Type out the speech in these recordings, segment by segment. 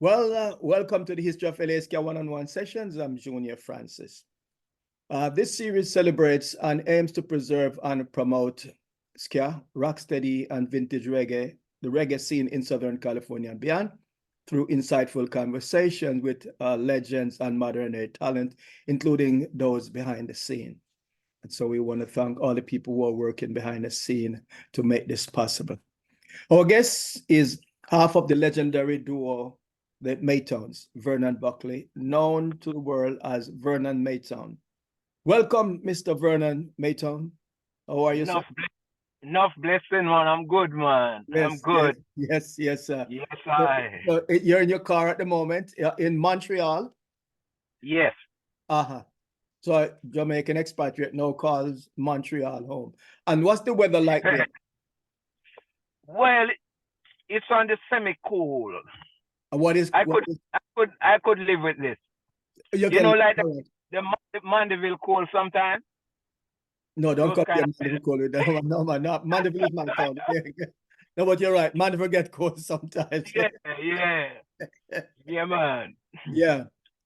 Well, welcome to the History of LA Ska one-on-one sessions. I'm Junor Francis. This series celebrates and aims to preserve and promote ska, rocksteady, and vintage reggae, the reggae scene in Southern California and beyond, through insightful conversations with legends and modern-day talent, including those behind the scene. And so we want to thank all the people who are working behind the scene to make this possible. Our guest is half of the legendary duo, the Maytones, Vernon Buckley, known to the world as Vernon Maytone. Welcome, Mr. Vernon Maytone. How are you, sir? Enough blessing, man. I'm good, man. I'm good. Yes, sir. Yes, So you're in your car at the moment in Montreal? Yes. Uh-huh. So Jamaican expatriate now calls Montreal home. And what's the weather like there? Well, it's on the semi-cool. I could live with this. You know, like the Mandeville cold sometimes. No, don't come here, Mandeville cold. No, man, no, Mandeville is my town. No, but you're right. Mandeville get cold sometimes. Yeah, man. Yeah.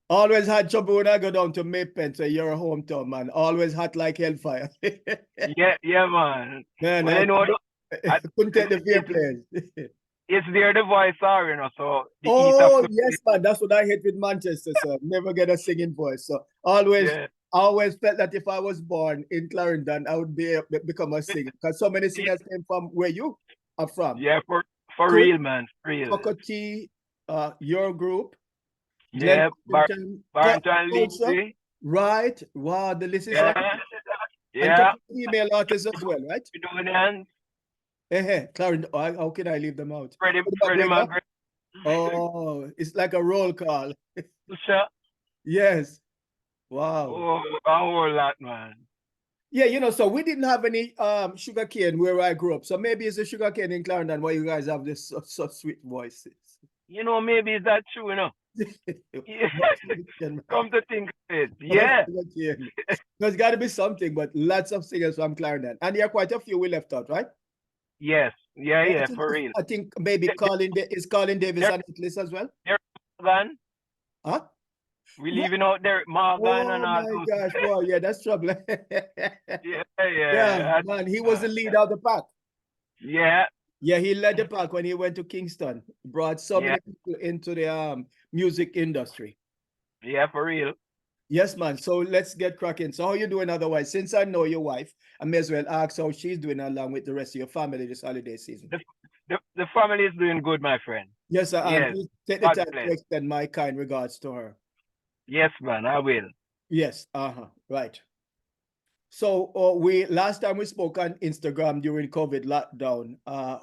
Always had trouble when I go down to Maytone, so you're a hometown, man. Always hot like hellfire. yeah, man. Man, I couldn't take the fear place. It's there the voice are, you know, so yes, man. That's what I hate with Manchester, sir. Never get a singing voice. So I always felt that if I was born in Clarendon, I would become a singer. Because so many singers came from where you are from. Yeah, for real, man. For real. Cockatoo, your group. Yeah, Barrington Lindsay. Right. Wow, the list is Yeah. And female artists as well, right? Clarendon, how can I leave them out? Freddie Margaret. Oh, it's like a roll call. Sure. Yes. Wow. Oh, a whole lot, man. Yeah, you know, so we didn't have any sugar cane where I grew up. So maybe it's a sugar cane in Clarendon where you guys have this so sweet voices. You know, maybe it's that true, you know. Come to think of it. Yeah. There's got to be something, but lots of singers from Clarendon. And there are quite a few we left out, right? Yes. Yeah, for real. I think maybe Colin Davis on that list as well. Derek Morgan. Huh? We leaving out Derek Morgan and all those. Oh my gosh, boy, yeah, that's trouble. Yeah, man, he was the leader of the pack. Yeah. Yeah, he led the pack when he went to Kingston. Brought so many people into the music industry. Yeah, for real. Yes, man. So let's get cracking. So how you doing otherwise? Since I know your wife, I may as well ask how she's doing along with the rest of your family this holiday season. The family is doing good, my friend. Yes, sir. Yes. Please take the time to extend my kind regards to her. Yes, man, I will. Yes, right. So last time we spoke on Instagram during COVID lockdown,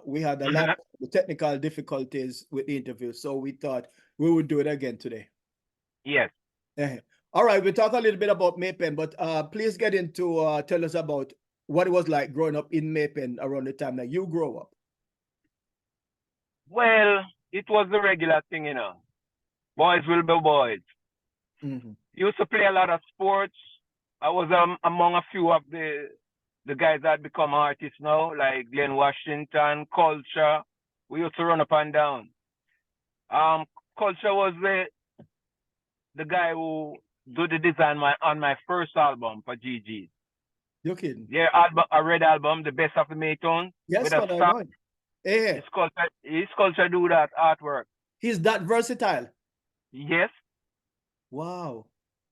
we had a lot of technical difficulties with the interview. So we thought we would do it again today. Yes. All right, we'll talk a little bit about Maytone, but please get into tell us about what it was like growing up in Maytone around the time that you grew up. Well, it was the regular thing, you know. Boys will be boys. Used to play a lot of sports. I was among a few of the guys that become artists now, like Glenn Washington, Culture. We used to run up and down. Culture was the guy who did the design on my first album for GG. You're kidding? Yeah, a red album, the best of the Maytones. Yes, but I know. His Culture do that artwork. He's that versatile. Yes. Wow.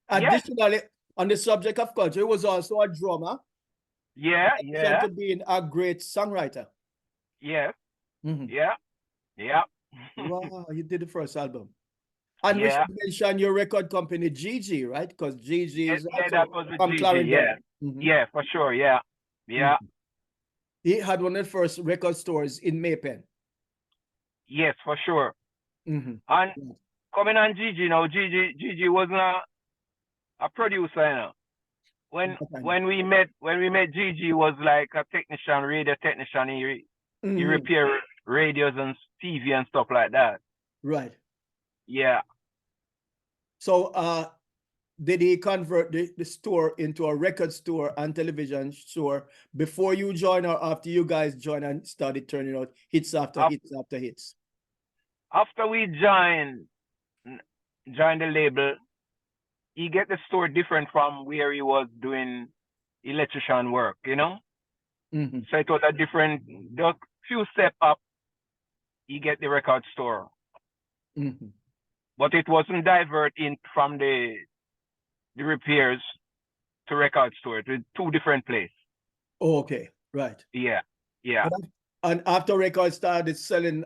Additionally, on the subject of Culture, he was also a drummer. Yeah. To being a great songwriter. Yes. Yeah. Wow, you did the first album. And we should mention your record company, GG, right? Because GG is that was from Clarendon. Yeah, for sure. Yeah. He had one of the first record stores in Maytone. Yes, for sure. And coming on GG now, GG wasn't a producer, you know. When we met GG was like a technician, radio technician. He repair radios and TV and stuff like that. Right. Yeah. So did he convert the store into a record store and television store before you joined or after you guys joined and started turning out hits after hits after hits? After we joined, joined the label, he get the store different from where he was doing electrician work, you know? So it was a different, just few step up, he get the record store. But it wasn't divert in from the repairs to record store. It was two different places. Oh, okay, right. Yeah, yeah. And after record started selling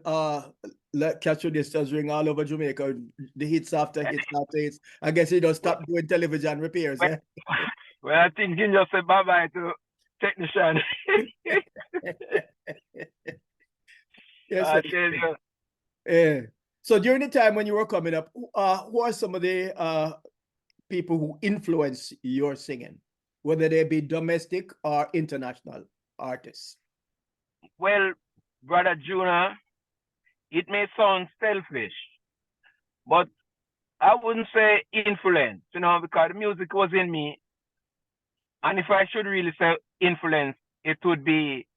like Catch Distance ring all over Jamaica, the hits after hits after hits, I guess he just stopped doing television repairs, well, well, I think you just say bye-bye to technician. Yes, I tell you. Yeah. So during the time when you were coming up, who are some of the people who influence your singing, whether they be domestic or international artists? Well, Brother Junor, it may sound selfish, but I wouldn't say influence, you know, because the music was in me. And if I should really say influence, it would be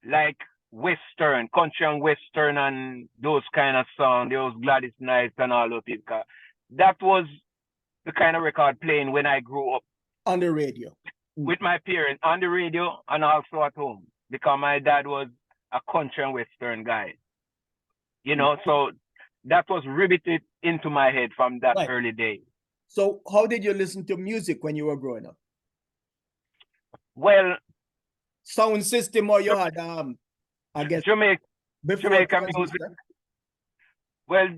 like Western, country and Western and those kind of songs, those Gladys Knight and all those people. That was the kind of record playing when I grew up. On the radio? With my parents, on the radio and also at home, because my dad was a country and Western guy. You know, so that was riveted into my head from that early day. So how did you listen to music when you were growing up? Well, sound system, or you had I guess Jamaica music. Well,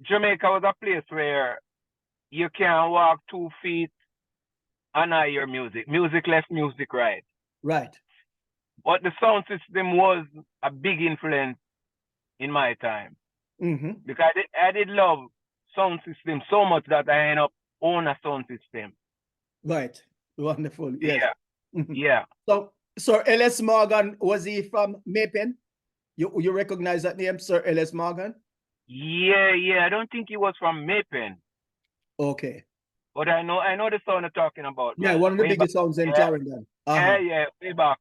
Jamaica was a place where you can walk 2 feet and I hear music. Music left, music right. Right. But the sound system was a big influence in my time. Because I did love sound system so much that I ended up own a sound system. Right. Wonderful. Yes. Yeah. Yeah. So Sir Ellis Morgan, was he from Maypen? You recognize that name, Sir Ellis Morgan? Yeah. I don't think he was from Maypen. Okay. But I know the sound you're talking about. Yeah, one of the biggest sounds in Clarendon. Yeah, way back.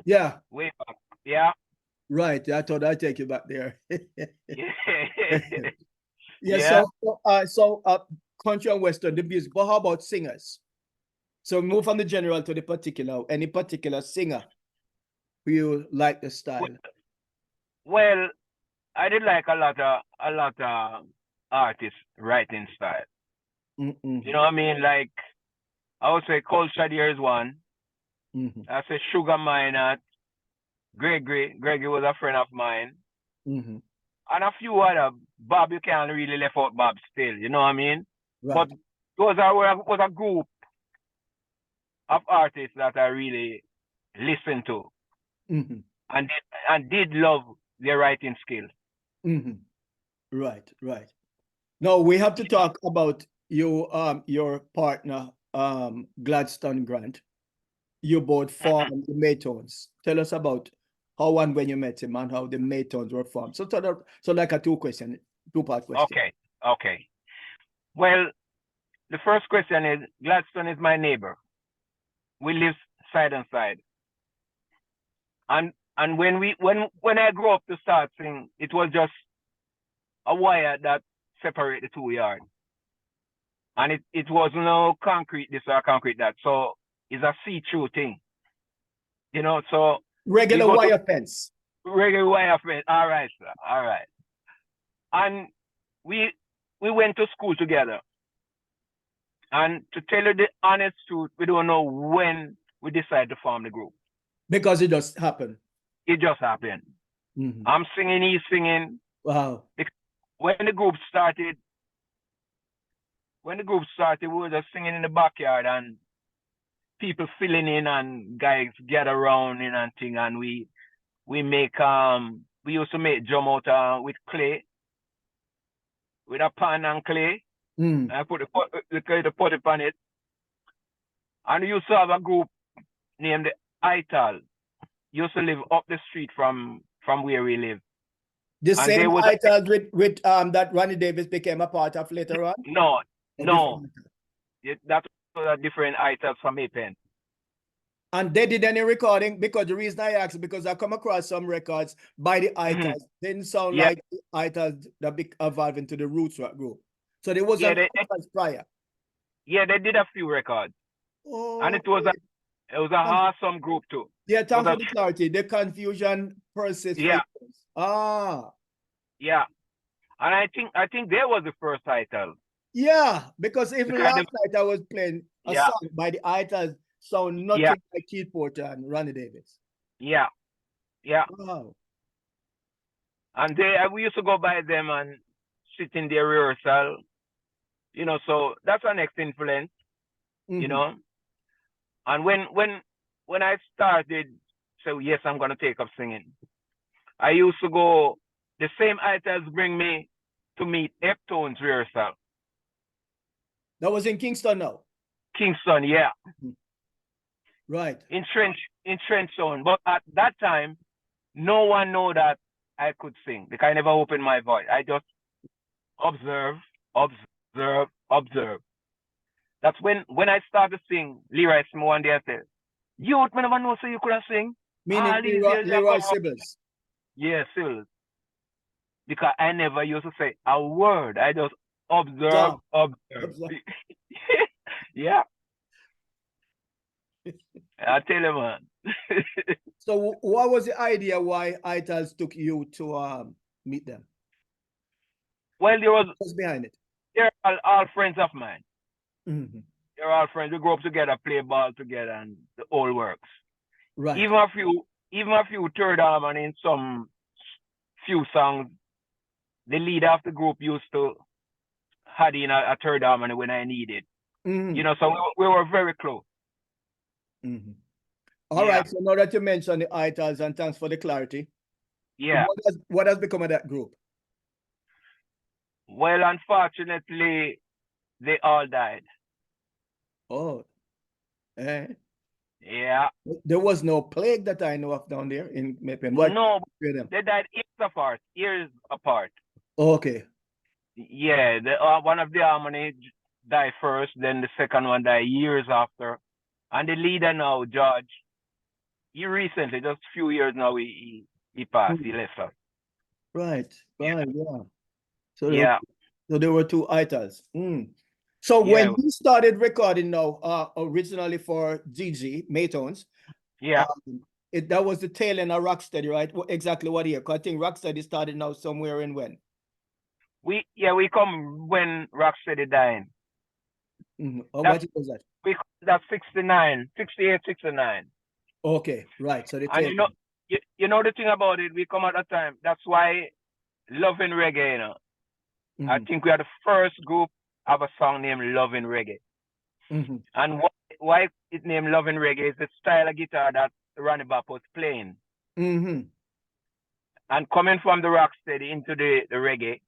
Yeah. Way back. Yeah. Right. I thought I'd take you back there. Yeah. So country and Western, the music. But how about singers? So move from the general to the particular. Any particular singer who you like the style? Well, I did like a lot of artists writing style. You know what I mean? Like, I would say Culture There is one. I say Sugar Minot, Gregory was a friend of mine. And a few other. Bob, you can't really left out Bob still, you know what I mean? Right. But those was a group of artists that I really listened to and did love their writing skills. Right. Now we have to talk about your partner, Gladstone Grant. You both formed the Maytones. Tell us about how and when you met him and how the Maytones were formed. So like a two-part question. Okay. Well, the first question is, Gladstone is my neighbor. We live side and side. And when I grew up to start singing, it was just a wire that separate the 2 yards. And it was no concrete this or concrete that. So it's a see-through thing. You know, so regular wire fence. Regular wire fence. All right, sir. All right. And we went to school together. And to tell you the honest truth, we don't know when we decided to form the group. Because it just happened. It just happened. I'm singing, he's singing. Wow. When the group started, we were just singing in the backyard and people filling in and guys gather around and thing, and we make we used to make drum out with clay, with a pan and clay. I put the pot upon it. And we used to have a group named the Ital. Used to live up the street from where we live. The same Ital with that Ronnie Davis became a part of later on? No. That was a different Ital from Maypen. And they did any recording? Because the reason I asked, because I come across some records by the Itas, didn't sound like the Itas that evolved into the Roots Rock group. So there was Itas prior. Yeah, they did a few records. Oh, and it was an awesome group too. Yeah, thanks for the clarity. The confusion persists. Yeah. Yeah. And I think there was the first title. Yeah, because even last night I was playing a song by the Itas, sound nothing like Keith Porter and Ronnie Davis. Yeah. Yeah. Wow. And we used to go by them and sit in their rehearsal. You know, so that's our next influence. You know. And when I started, so yes, I'm gonna take up singing. I used to go. The same Itas bring me to meet Maytones rehearsal. That was in Kingston now. Kingston, yeah. Right. In Trench Zone. But at that time, no one knew that I could sing because I never opened my voice. I just observe. That's when I started to sing. Leroy Smith one day I said, "You would never know so you couldn't sing." Meaning Leroy Sibbles. Yeah, Sibbles. Because I never used to say a word. I just observe. Yeah. I tell you, man. So what was the idea why Itas took you to meet them? Well, there was behind it. They're all friends of mine. They're all friends. We grew up together, play ball together, and the whole works. Right. Even a few third harmony in some few songs. The leader of the group used to had in a third harmony when I needed. You know, so we were very close. All right. So now that you mentioned the Itas, and thanks for the clarity. Yeah. What has become of that group? Well, unfortunately, they all died. Oh. Yeah. There was no plague that I know of down there in Maytone. No, they died years apart. Okay. Yeah, one of the harmony died first, then the second one died years after. And the leader now, George, he recently, just a few years now, he passed, he left us. Right, yeah. So so there were two Itas. So when you started recording now, originally for GG, Maytones, that was the tail end of Rocksteady, right? Exactly what year? Because I think Rocksteady started now somewhere in when? We come when Rocksteady died. What was that? That's 69, 68, 69. Okay, right. So and you know the thing about it, we come at a time. That's why Loving Reggae, you know. I think we are the first group have a song named Loving Reggae. And why it named Loving Reggae is the style of guitar that Ronnie Bap was playing. And coming from the Rocksteady into the reggae,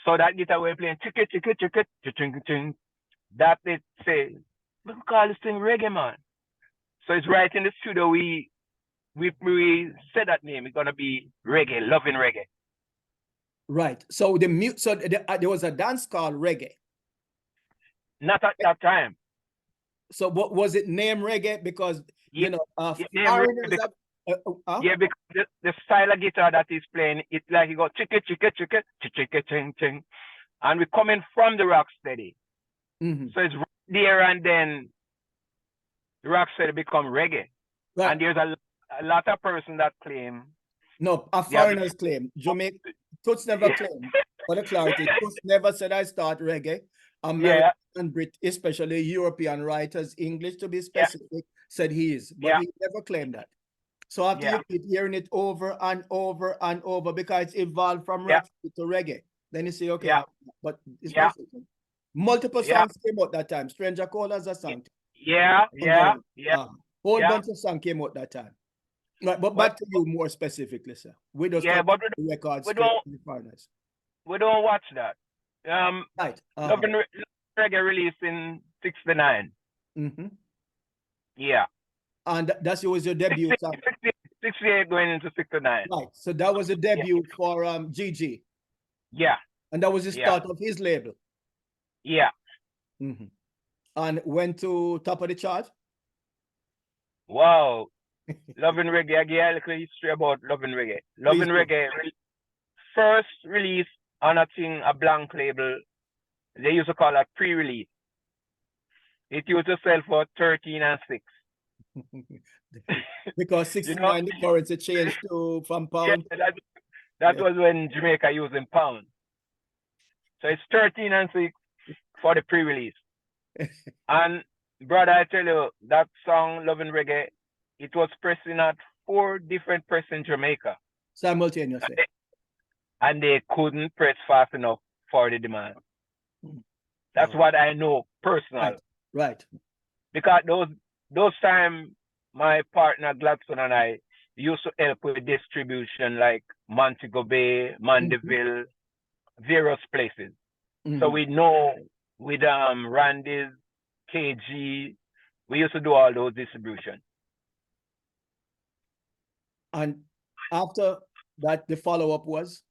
so that guitar we're playing, that it says, we call this thing reggae, man. So it's right in the studio. We said that name. It's gonna be reggae, Loving Reggae. Right. So there was a dance called reggae. Not at that time. So what was it named reggae? Because because the style of guitar that he's playing, it's like he go chicka chicka chicka chicka ching ching, and we're coming from the Rocksteady. So it's right there, and then the Rocksteady become reggae. Right. And there's a lot of person that claim. No, foreigners claim. Jamaica, Toots never claimed. For the clarity, Toots never said I start reggae. American and Brit, especially European writers, English to be specific, said he is. But he never claimed that. So after you keep hearing it over and over and over, because it's evolved from rock to reggae, then you say, okay, but it's multiple songs came out that time. Stranger Call as a song. Whole bunch of songs came out that time. Right, but back to you more specifically, sir. We just but records. We don't watch that. Right. Loving Reggae released in 69. Yeah. And that was your debut song. 68 going into 69. Right. So that was a debut for GG. Yeah. And that was the start of his label. Yeah. And went to top of the chart? Wow. Loving Reggae. I give you a little history about Loving Reggae. Loving Reggae first release on a blank label. They used to call it pre-release. It used to sell for 13 and 6. Because 69 the currency changed from pound. Yeah, that was when Jamaica using pound. So it's 13 and 6 for the pre-release. And brother, I tell you, that song Loving Reggae, it was pressing at 4 different press in Jamaica. Simultaneously. And they couldn't press fast enough for the demand. That's what I know personally. Right. Because those times, my partner Gladstone and I used to help with distribution like Montego Bay, Mandeville, various places. So we know with Randy's, KG, we used to do all those distribution. And after that, the follow-up was?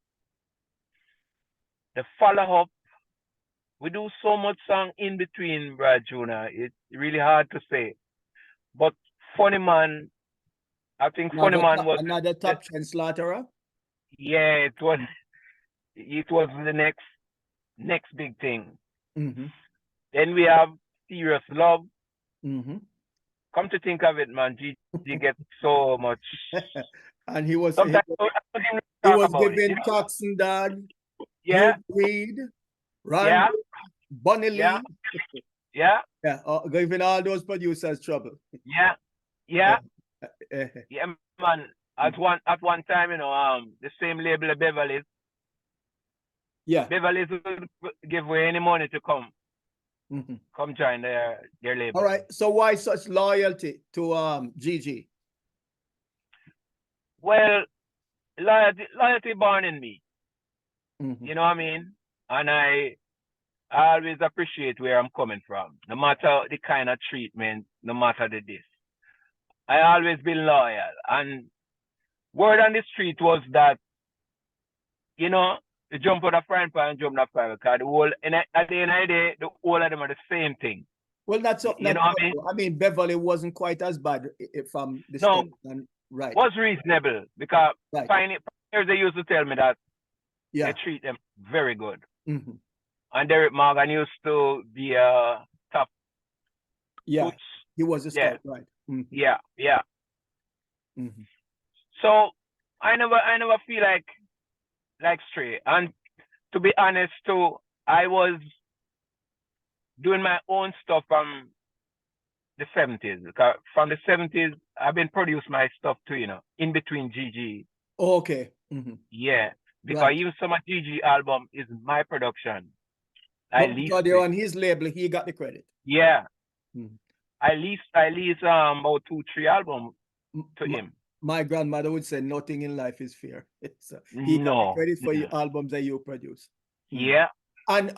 The follow-up, we do so much song in between, Brad Junor. It's really hard to say. But Funny Man, I think Funny Man was another top 10 slaughterer. Yeah, it was the next big thing. Then we have Serious Love. Come to think of it, man, GG gets so much. And he was giving Coxon Dog, Reed, Ron, Bunny Lee. Yeah. Giving all those producers trouble. Yeah, man. At one time, the same label, Beverly's. Yeah. Beverly's would give away any money to come join their label. All right. So why such loyalty to GG? Well, loyalty born in me. You know what I mean? And I always appreciate where I'm coming from, no matter the kind of treatment, no matter the this. I always been loyal. And word on the street was that, you jump out of frying pan and jump out of fire, because at the end of the day, the whole of them are the same thing. Well, that's what I mean. Beverly wasn't quite as bad from the start. Right. Was reasonable, because pioneers, they used to tell me that they treat them very good. And Derek Morgan used to be a top. Yeah, he was a scout, right? Yeah. So I never feel like stray. And to be honest, too, I was doing my own stuff from the 70s. Because from the 70s, I've been producing my stuff too, in between GG. Oh, okay. Yeah, because even some of GG album is my production. Because they're on his label, he got the credit. Yeah. I lease about 2-3 albums to him. My grandmother would say nothing in life is fair. He got the credit for your albums that you produce. Yeah. And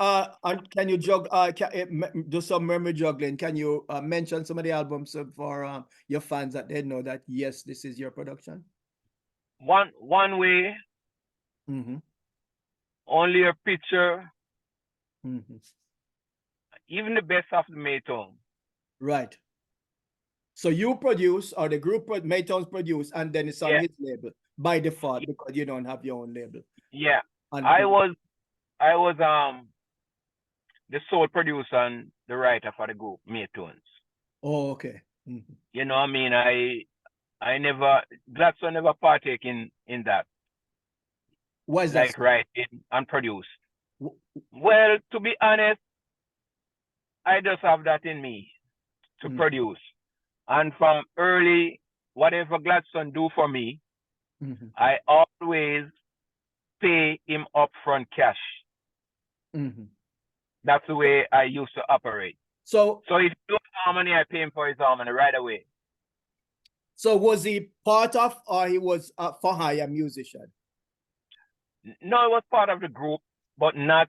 can you do some memory juggling? Can you mention some of the albums for your fans that they know that yes, this is your production? One Way. Only a Picture. Even the Best of the Maytone. Right. So you produce, or the group Maytones produce, and then it's on his label by default because you don't have your own label. Yeah. I was the sole producer and the writer for the group Maytones. Oh, okay. You know what I mean? I never, Gladstone never partake in that. Why is that? Like writing and produce. Well, to be honest, I just have that in me to produce. And from early, whatever Gladstone do for me, I always pay him upfront cash. That's the way I used to operate. So if you do harmony, I pay him for his harmony right away. So was he part of, or he was a for hire musician? No, it was part of the group, but not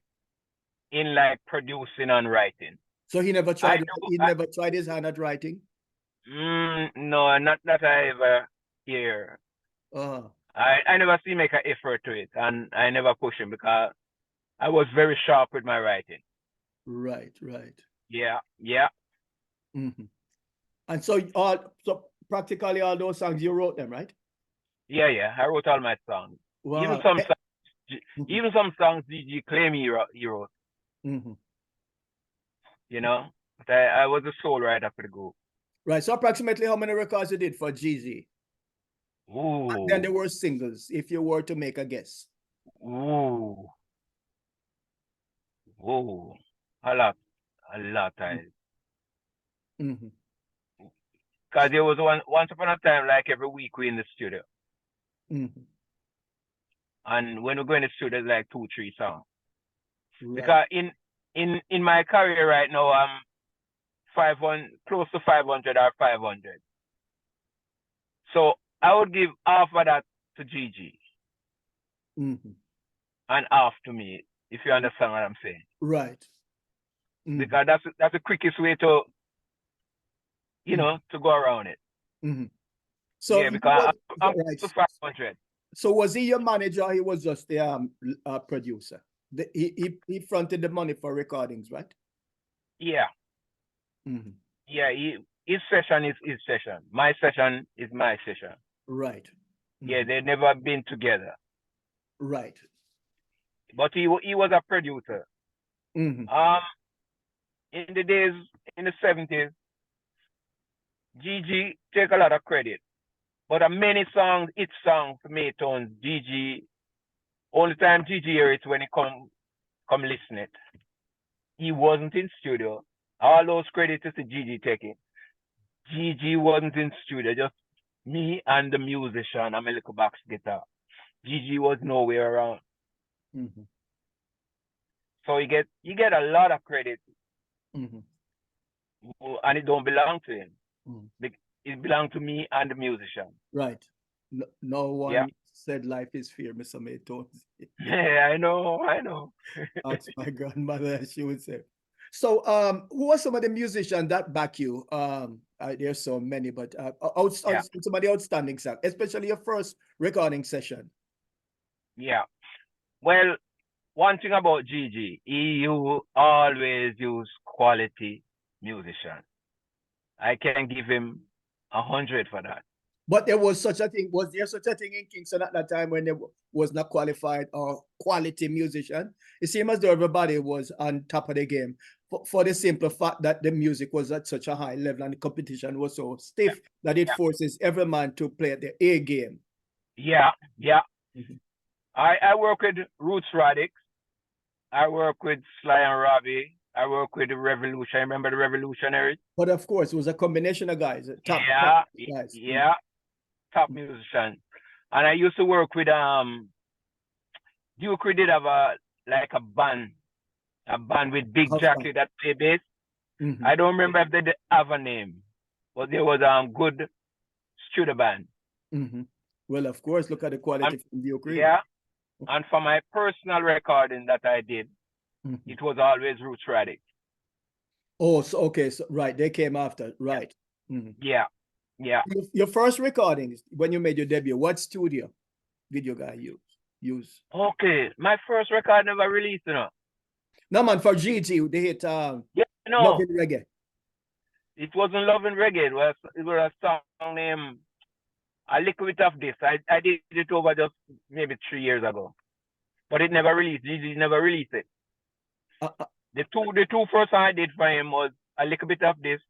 in like producing and writing. So he never tried. Never tried his hand at writing. No, not that I ever hear. I never see make an effort to it, and I never push him because I was very sharp with my writing. Right. Yeah. And so practically all those songs, you wrote them, right? Yeah. I wrote all my songs. Wow. Even some songs Gigi claim he wrote. You know, but I was a sole writer for the group. Right. So approximately how many records you did for GG? Ooh. And then there were singles, if you were to make a guess. Ooh. A lot. Because there was once upon a time, like every week we in the studio. And when we go in the studio, there's like 2-3 songs. Right. Because in my career right now, I'm close to 500 or 500. So I would give half of that to Gigi. And half to me, if you understand what I'm saying. Right. Because that's the quickest way to, you know, to go around it. So yeah, because I'm right. to 500. So was he your manager or he was just the producer? He fronted the money for recordings, right? Yeah. Yeah, his session is his session. My session is my session. Right. Yeah, they've never been together. Right. But he was a producer. In the days, in the 70s, Gigi take a lot of credit. But many songs, each song for Maytones, Gigi, only time Gigi hear it when he come listen it. He wasn't in studio. All those credits is to Gigi taking. Gigi wasn't in studio, just me and the musician and my little box guitar. Gigi was nowhere around. So you get a lot of credit. And it don't belong to him. It belongs to me and the musician. Right. No one said life is fair, Mr. Maytones. Yeah, I know. That's my grandmother, she would say. So who are some of the musicians that back you? There's so many, but some of the outstanding songs, especially your first recording session. Yeah. Well, one thing about Gigi, he always use quality musician. I can give him 100 for that. But there was such a thing. Was there such a thing in Kingston at that time when there was not qualified or quality musician? It seemed as though everybody was on top of the game for the simple fact that the music was at such a high level and the competition was so stiff that it forces every man to play the A game. Yeah. I work with Roots Radix. I work with Sly and Robbie. I work with the Revolution. Remember the Revolutionaries? But of course, it was a combination of guys. Top guys. Top musician. And I used to work with Duke. We did have a band with Big Jackie that play bass. I don't remember if they have a name, but there was good studio band. Well, of course, look at the quality from Duke. Yeah. And for my personal recording that I did, it was always Roots Radix. Oh, so okay, so right, they came after, right? Yeah. Your first recordings when you made your debut, what studio did you guys use? Okay, my first record never released, you know. No man, for GG, they hit Loving Reggae. It wasn't Loving Reggae. It was a song named A Little Bit of This. I did it over just maybe 3 years ago, but it never released. GG never released it. The two first songs I did for him was A Little Bit of This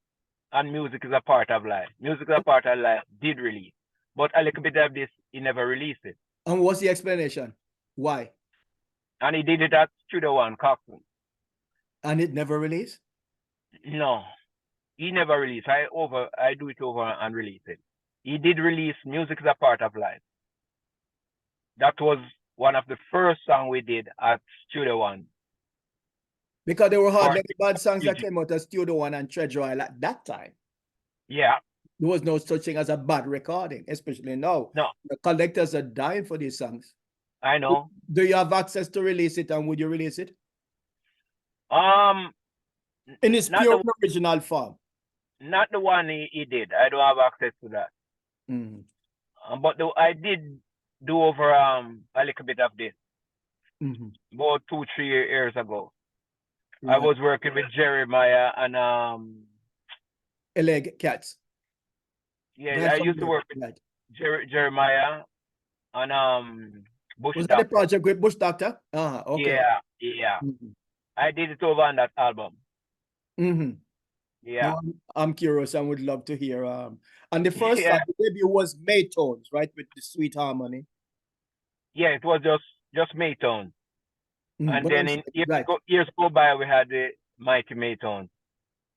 and Music is a Part of Life. Music is a Part of Life did release, but A Little Bit of This, he never released it. And what's the explanation? Why? And he did it at Studio One, Coxton. And it never released? No, he never released. I do it over and release it. He did release Music is a Part of Life. That was one of the first songs we did at Studio One. Because there were hardly any bad songs that came out of Studio One and Treasure Isle at that time. Yeah. There was no such thing as a bad recording, especially now. No. The collectors are dying for these songs. I know. Do you have access to release it, and would you release it? In its pure original form. Not the one he did. I don't have access to that. But I did do over a little bit of this. About 2-3 years ago. Right. I was working with Jeremiah and LA Cats. Yeah, I used to work with Jeremiah and Bush Was that the Doctor. project with Bush Doctor? Okay. Yeah. I did it over on that album. Yeah. No, I'm curious and would love to hear. And the first song, the debut was Maytones, right, with the sweet harmony. Yeah, it was just Maytone. And then in years go by, we had the mighty Maytones.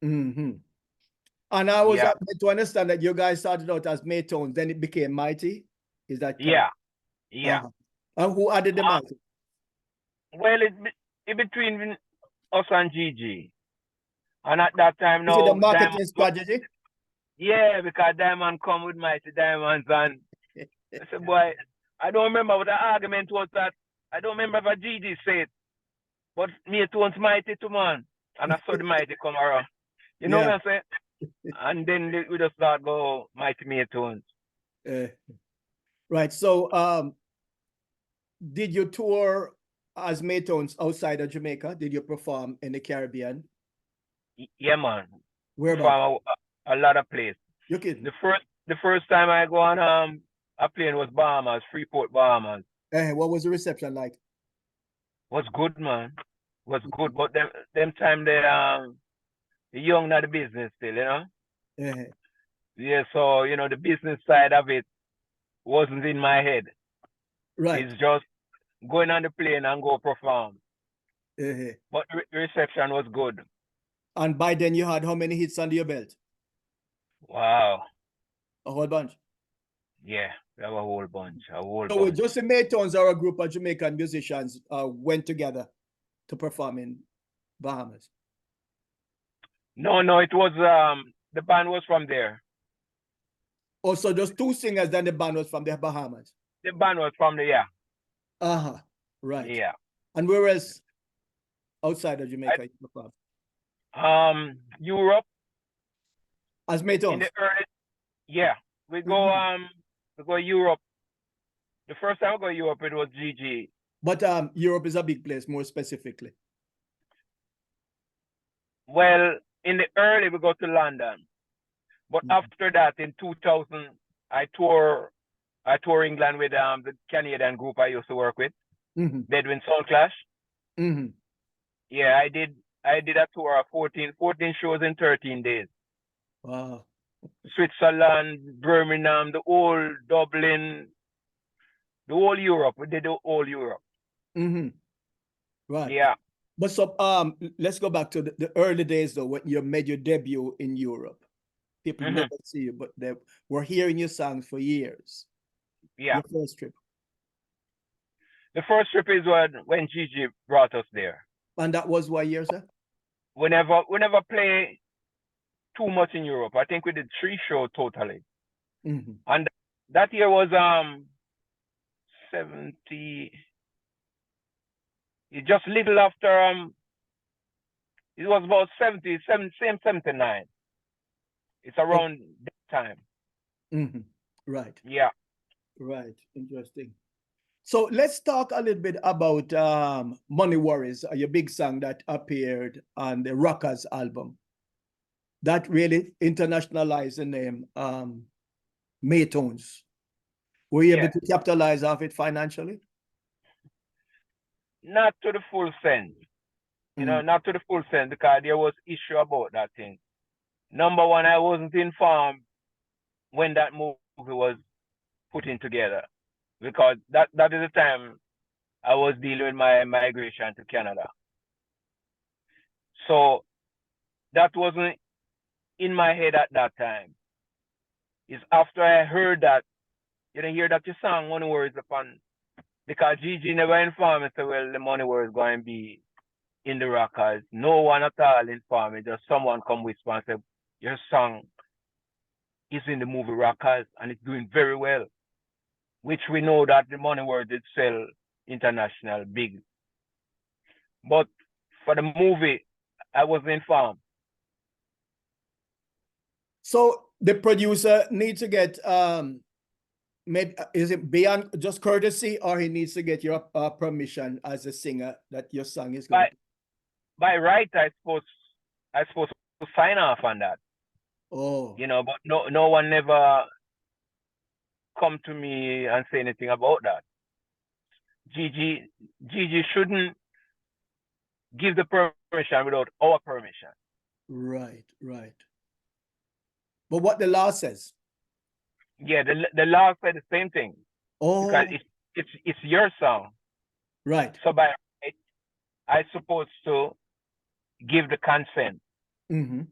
And I was to understand that you guys started out as Maytones, then it became Mighty. Is that correct? Yeah. And who added the Mighty? Well, it between us and Gigi. And at that time now, is it a marketing strategy? Yeah, because Diamond come with Mighty Diamonds, and I said, boy, I don't remember what the argument was that. I don't remember if Gigi said, but Maytones Mighty too, man. And I saw the Mighty come around. You know what I'm saying? And then we just start go Mighty Maytones. Right. So did you tour as Maytones outside of Jamaica? Did you perform in the Caribbean? Yeah, man. Where about? A lot of places. You kidding? The first time I go on a plane was Bahamas, Freeport, Bahamas. What was the reception like? Was good, man. Was good, but them time they young not the business still, you know. Yeah, so you know the business side of it wasn't in my head. Right. It's just going on the plane and go perform. But reception was good. And by then you had how many hits under your belt? Wow. A whole bunch. Yeah, we have a whole bunch. So just the Maytones or a group of Jamaican musicians went together to perform in Bahamas? No, it was the band was from there. Also, just two singers, then the band was from the Bahamas. The band was from there, right. Yeah. And where else outside of Jamaica you performed? Europe. As Maytones? In the early, we go Europe. The first time I go Europe, it was Gigi. But Europe is a big place, more specifically. Well, in the early, we go to London. But after that, in 2000, I tour England with the Canadian group I used to work with, Bedouin Sound Clash. Yeah, I did a tour of 14 shows in 13 days. Wow. Switzerland, Birmingham, the whole Dublin, the whole Europe. We did the whole Europe. Right. Yeah. But so let's go back to the early days though, when you made your debut in Europe. People never see you, but they were hearing your songs for years. Yeah. Your first trip. The first trip is when Gigi brought us there. And that was what year, sir? We never play too much in Europe. I think we did 3 shows totally. And that year was 70. It just little after it was about 79. It's around that time. Right. Yeah. Right. Interesting. So let's talk a little bit about Money Worries, your big song that appeared on the Rockers album. That really internationalized the name Maytones. Were you able to capitalize off it financially? Not to the full sense. You know, not to the full sense, because there was issue about that thing. Number one, I wasn't informed when that movie was putting together, because that is the time I was dealing with my migration to Canada. So that wasn't in my head at that time. It's after I heard that, you don't hear that your song Money Words upon, because Gigi never informed me, so well, the Money Words going to be in the Rockers. No one at all informed me, just someone come whisper and say, your song is in the movie Rockers and it's doing very well, which we know that the Money Words did sell international big. But for the movie, I wasn't informed. So the producer needs to get is it beyond just courtesy, or he needs to get your permission as a singer that your song is going by right, I suppose to sign off on that. Oh. You know, but no one never come to me and say anything about that. Gigi shouldn't give the permission without our permission. Right, right. But what the law says? Yeah, the law said the same thing. Oh. Because it's your song. Right. So by right, I supposed to give the consent. Mm-hmm.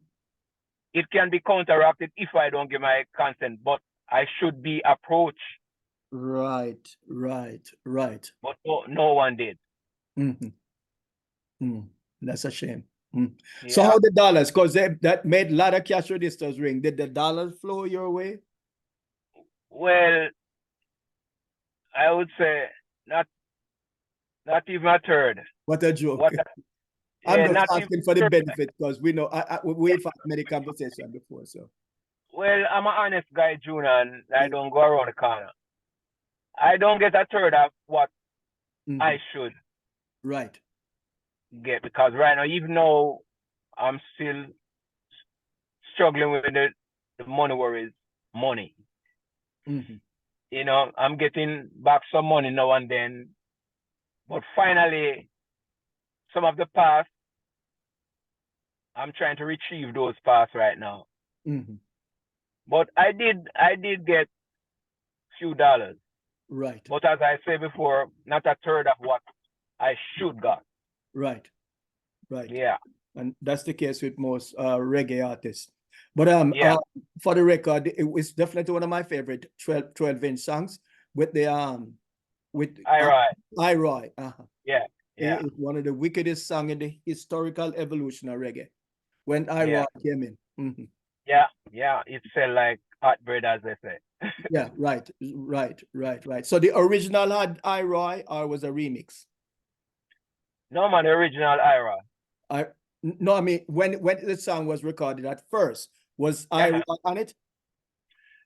It can be counteracted if I don't give my consent, but I should be approached. Right, right, right. But no one did. Mm-hmm. Mm. That's a shame. Mm. Yeah. So how the dollars? Because that made a lot of cash registers ring. Did the dollars flow your way? Well, I would say not even a third. What a joke. I'm just asking for the benefit because we know we've had many conversations before. So. Well, I'm an honest guy, Junor, and I don't go around the corner. I don't get a third of what I should. Right. Get, because right now, even though I'm still struggling with the money worries, money. Mm-hmm. You know, I'm getting back some money now and then. But finally, some of the past, I'm trying to retrieve those past right now. Mm-hmm. But I did get few dollars. Right. But as I said before, not a third of what I should got. Right. Right. Yeah. And that's the case with most reggae artists. But yeah. For the record, it was definitely one of my favorite 12-inch songs with the with I-Roy. Yeah. Yeah. It's one of the wickedest songs in the historical evolution of reggae when I-Roy came in. Mm-hmm. Yeah. It felt like hot bread, as they say. Yeah, right. So the original had I-Roy or was a remix? No, man, the original I-Roy. No, I mean when the song was recorded at first, was I-Roy on it?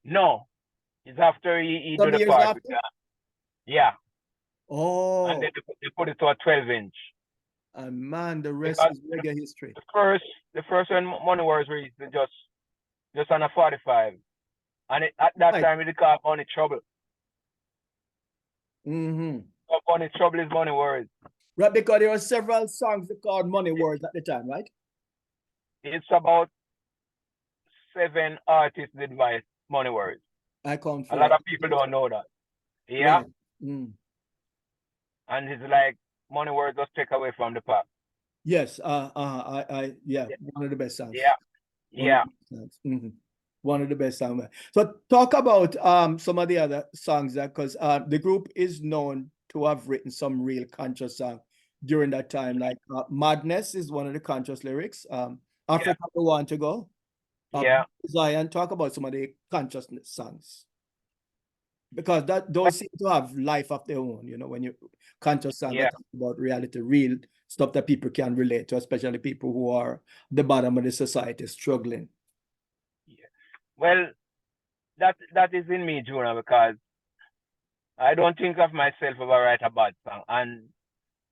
No, it's after he Some did the years part. after? Yeah. Oh. And then they put it to a 12-inch. And man, the rest is reggae history. The first one, Money Wars, released just on a 45, and at that time it called Money Trouble. Mm-hmm. Money Trouble is Money Wars. Right, because there were several songs called Money Wars at the time, right? It's about 7 artists did by Money Wars. I come a lot of people don't know that. Yeah. Right. Mm. And it's like Money Wars just take away from the pop. Yes. One of the best songs. Yeah. One of the best songs. So talk about some of the other songs that, because the group is known to have written some real conscious songs during that time. Like Madness is one of the conscious lyrics. Africa We Want to Go. Zion, talk about some of the consciousness songs. Because those seem to have life of their own, you know, when you conscious songs that talk about reality, real stuff that people can relate to, especially people who are the bottom of the society struggling. Yeah. Well, that is in me, Junor, because I don't think of myself if I write a bad song. And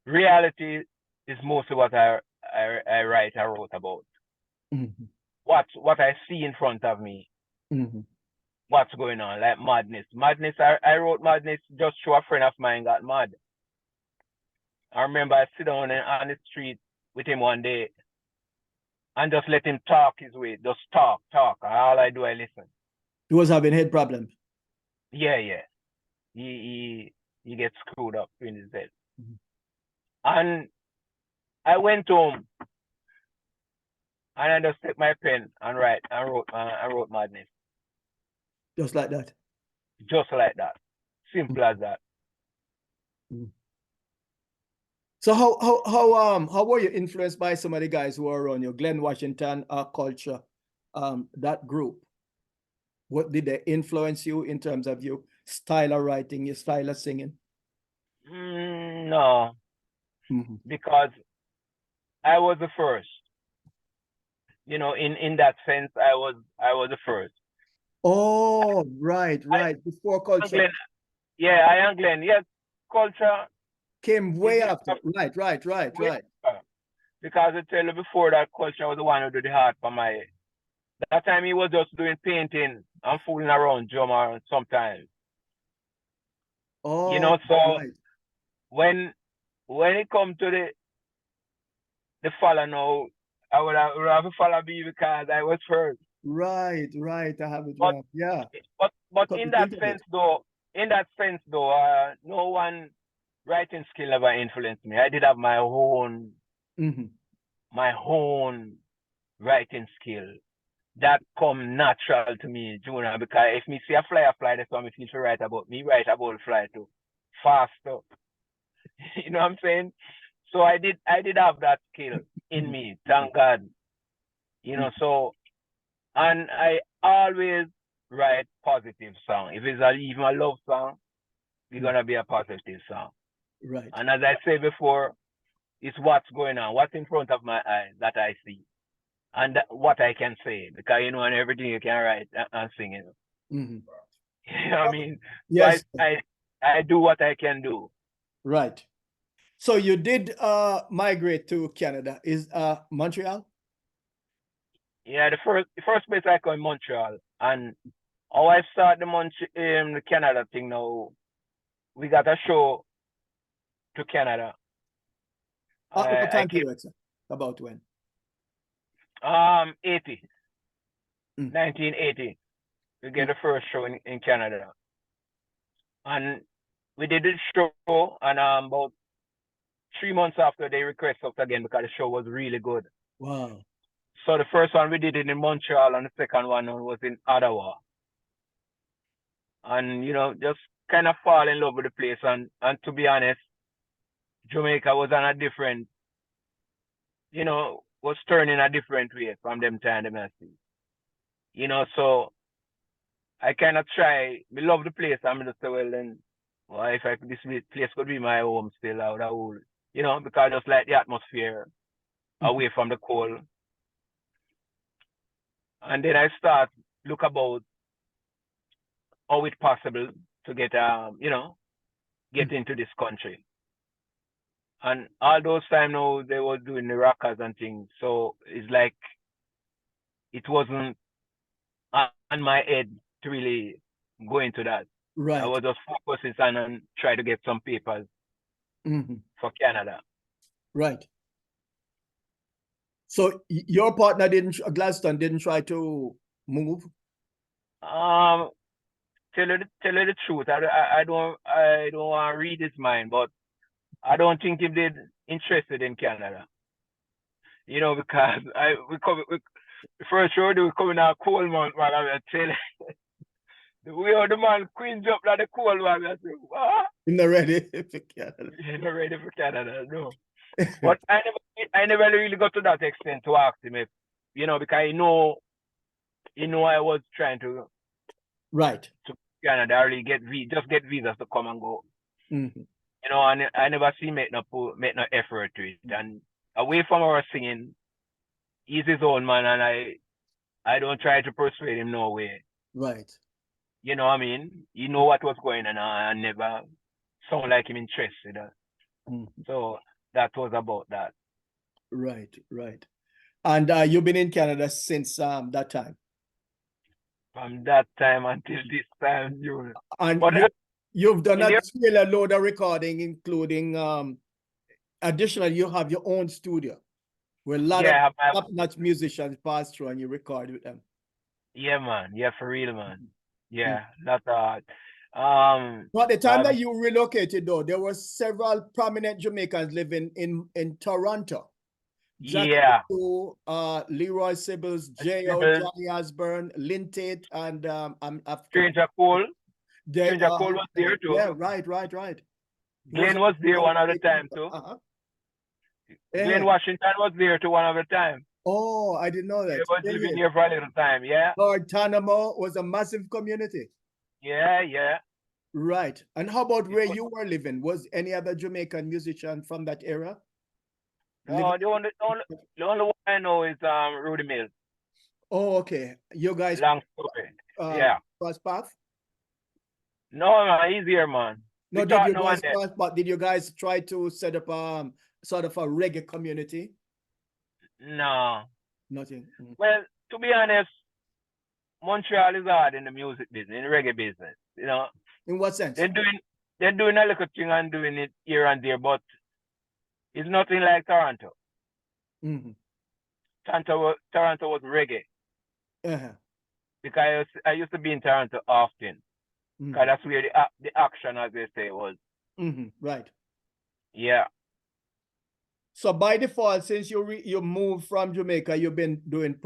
reality is mostly what I wrote about. Mm-hmm. What I see in front of me. Mm-hmm. What's going on, like Madness. I wrote Madness just to a friend of mine got mad. I remember I sit down on the street with him one day and just let him talk his way. Just talk. All I do, I listen. He was having head problems. Yeah. He gets screwed up in his head. Mm-hmm. And I went home and I just took my pen and wrote Madness. Just like that. Just like that. Simple as that. Mm-hmm. So how were you influenced by some of the guys who are around you, Glenn Washington, Culture, that group? What did they influence you in terms of your style of writing, your style of singing? No, mm-hmm. Because I was the first. You know, in that sense, I was the first. Oh, right. Before Culture. I am Glenn. Yes, Culture came way after. Right. Because I tell you before that, Culture was the one who did the heart for my That time he was just doing painting and fooling around drummer sometimes. Oh, you know, so right. when it comes to the follow now, I would have to follow me because I was first. Right, right. I have it But right. Yeah. but Come in to that think of it. sense though, no one writing skill never influenced me. I did have my own writing skill that come natural to me, Junor, because if me see a fly, that's what me feel to write about. Me write about fly too. Faster. You know what I'm saying? So I did have that skill in me, thank God. You know, so and I always write positive song. If it's even a love song, it's gonna be a positive song. Right. And as I said before, it's what's going on, what's in front of my eyes that I see. And what I can say, because you know, and everything you can write and sing, you know. You know what I mean? Yes. So I do what I can do. Right. So you did migrate to Canada. Is Montreal? Yeah, the first place I go in Montreal, and how I start the Canada thing now. We got a show to Canada. What I time came period, sir? About when? 80, 1980. We get the first show in Canada, and we did the show, and about 3 months after they request us again because the show was really good. Wow. So the first one we did it in Montreal, and the second one was in Ottawa. And you know, just kind of fall in love with the place. And to be honest, Jamaica was on a different, you know, was turning a different way from them time them I see. You know, so I kind of try. We love the place. I'm just say, well then, well, if this place could be my home still, I would, you know, because I just like the atmosphere away from the cold. And then I start look about how it's possible to get you know, get into this country. And all those time now they were doing the rockers and things. So it's like it wasn't on my head to really go into that. Right. I was just focusing on and try to get some papers for Canada. Right. So your partner Gladstone didn't try to move? Tell you the truth, I don't want to read his mind, but I don't think he did interested in Canada. You know, because we first show we coming out cold month, man. I tell you, the way the man queens up like the cold one, I say, what? You're not ready for Canada. You're not ready for Canada, no. But I never really got to that extent to ask him if, you know, because I know I was trying to to Canada, really get visas to come and go. You know, and I never see make no effort to it. And away from our singing, he's his own man, and I don't try to persuade him no way. Right. You know what I mean? You know what was going on, and never sound like him interested. So that was about that. Right, right. And you've been in Canada since that time? From that time until this time, and you've done a scale load of recording, including additionally, you have your own studio where a lot of top-notch musicians pass through and you record with them. Yeah, man. Yeah, for real, man. Yeah, that's hard. But the time that you relocated, though, there were several prominent Jamaicans living in Toronto. Jackie Two, Leroy Sibbles, J.O., Johnny Osborne, Lynn Tate, and Stranger Cole. Stranger Cole was there too. Yeah, right. Glenn was there one of the time too. Glenn Washington was there too one of the time. Oh, I didn't know that. He was living here for a little time, yeah. Lord Tanamo was a massive community. Yeah. Right. And how about where you were living? Was any other Jamaican musician from that era? No, the only one I know is Rudy Mills. Oh, okay. You guys long story. Yeah. Cross path? No, he's here, man. No, did you guys cross path? Did you guys try to set up sort of a reggae community? No. Nothing. Well, to be honest, Montreal is hard in the music business, in the reggae business. You know. In what sense? They're doing a little thing and doing it here and there, but it's nothing like Toronto. Mm-hmm. Toronto was reggae. Uh-huh. Because I used to be in Toronto often. Mm-hmm. Because that's where the action, as they say, was. Mm-hmm. Right. Yeah. So by default, since you moved from Jamaica, you've been doing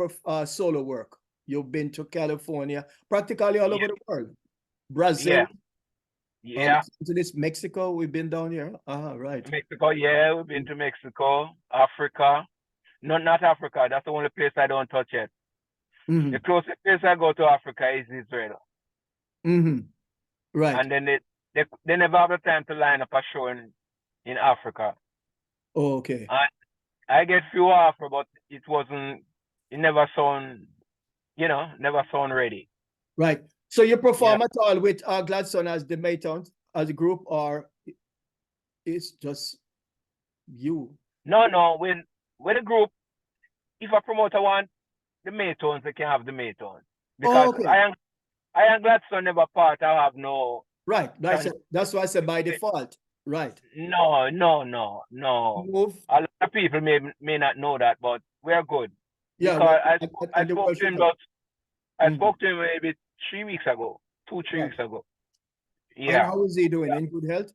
solo work. You've been to California, practically all over the world. Brazil. Yeah. To this Mexico, we've been down here. Right. Mexico, yeah, we've been to Mexico, Africa. No, not Africa. That's the only place I don't touch yet. Mm-hmm. The closest place I go to Africa is Israel. Mm-hmm. Right. And then they never have the time to line up a show in Africa. Oh, okay. And I get few offers, but it never sound ready. Right. So you perform at all with Gladstone as the Maytones as a group, or it's just you? No. With a group, if a promoter wants the Maytones, they can have the Maytones. Because I am Gladstone never part. I have no. Right. That's why I said by default. Right. No. Move. A lot of people may not know that, but we're good. Yeah. Because I spoke to him maybe 3 weeks ago, 2-3 weeks ago. Yeah. How is he doing? In good health?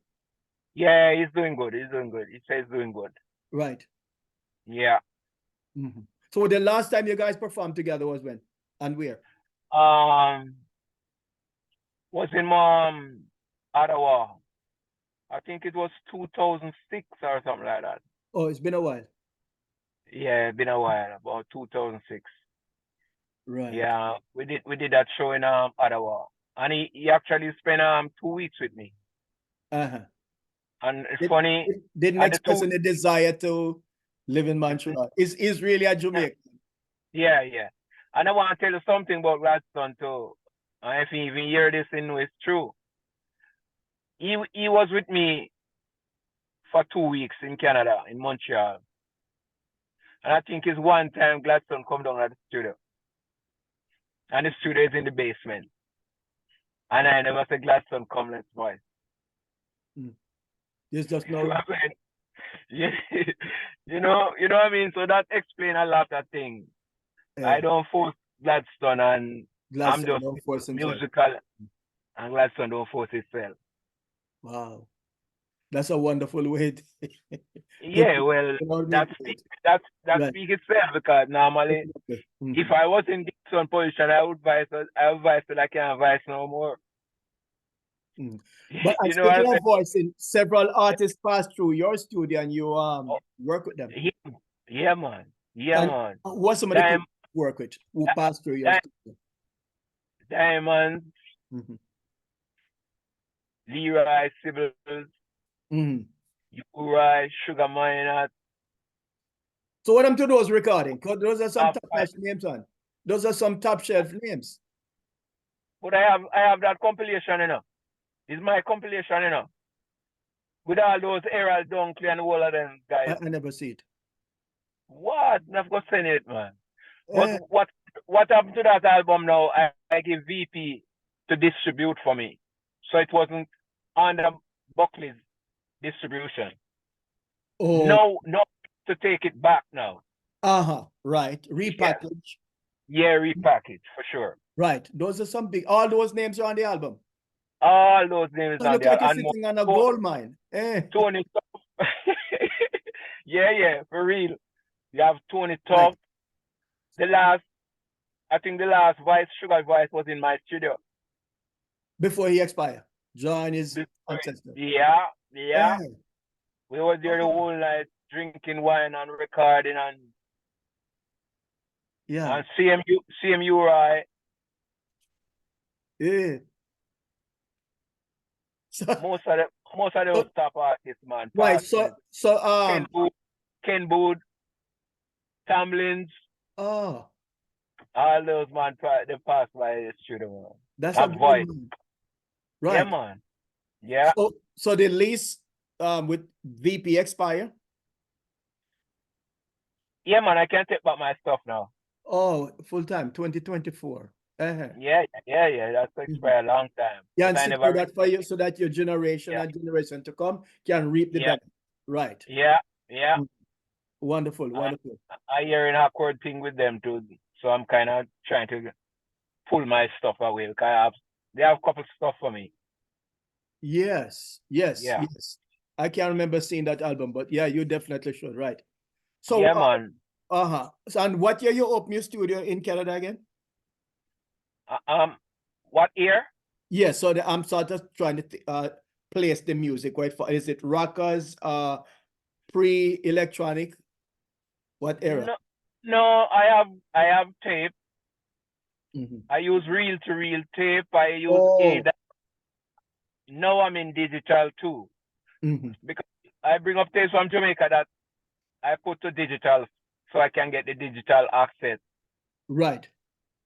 Yeah, he's doing good. He says he's doing good. Right. Yeah. Mm-hmm. So the last time you guys performed together was when and where? Was in Ottawa. I think it was 2006 or something like that. Oh, it's been a while. Yeah, it's been a while, about 2006. Right. Yeah, we did that show in Ottawa, and he actually spent 2 weeks with me. Uh-huh. And it's funny. Didn't express any desire to live in Montreal. Is really a Jamaican. Yeah. And I want to tell you something about Gladstone too. If you even hear this, it's true. He was with me for 2 weeks in Canada, in Montreal. And I think it's one time Gladstone come down at the studio. And the studio is in the basement. And I never said, Gladstone, come, let's voice. There's just no. Yeah. you know what I mean? So that explains a lot of things. Yeah. I don't force Gladstone, and I'm just musical, and Gladstone don't force himself. Wow. That's a wonderful way to yeah, well, that speaks itself, because normally if I was in Gibson position, I would advise that I can't advise no more. But you know, speaking of voicing, several artists pass through your studio and you work with them. Yeah, man. Man. What's some of the people you work with who pass through your studio? Diamond, Leroy Sibbles, Uri, Sugar Minot. So what I'm to those recording? Because those are some top shelf names on. Those are some top shelf names. But I have that compilation, you know. It's my compilation, you know. With all those Errol Dunkley and all of them guys. I never see it. What? I've got to send it, man. But what happened to that album now? I give VP to distribute for me. So it wasn't under Buckley's distribution. No, to take it back now. Right. Repackage. Yeah, repackage for sure. Right. Those are some big. All those names are on the album. All those names on the album. Sitting on a gold mine. Tony Tough. yeah, for real. You have Tony Tough. Right. I think the last voice, Sugar Voice, was in my studio. Before he expired. John is ancestor. Yeah. We were there the whole night drinking wine and recording and and CMU, right? Yeah. So, most of those top artists, man. Right. So Ken Bood, Tamlins. Oh. All those, man, they passed by the studio, man. That's a voice. Right. Yeah, man. Yeah. So the lease with VP expire? Yeah, man, I can't take back my stuff now. Oh, full time, 2024. Yeah. That's expired a long time. Yeah, But and I never secure that for you so that your generation and generation to come can reap the benefit. Right. Yeah. Wonderful, wonderful. I hear an awkward thing with them too, so I'm kind of trying to pull my stuff away because they have a couple stuff for me. Yes. I can't remember seeing that album, but yeah, you definitely should. Right. So, yeah, man. So, and what year you opened your studio in Canada again? What year? Yeah, so I'm sort of trying to place the music. Right? Is it rockers, pre-electronic? What era? No, I have tape. I use reel-to-reel tape. I use ADA. Now I'm in digital too. Because I bring up tapes from Jamaica that I put to digital so I can get the digital access. Right.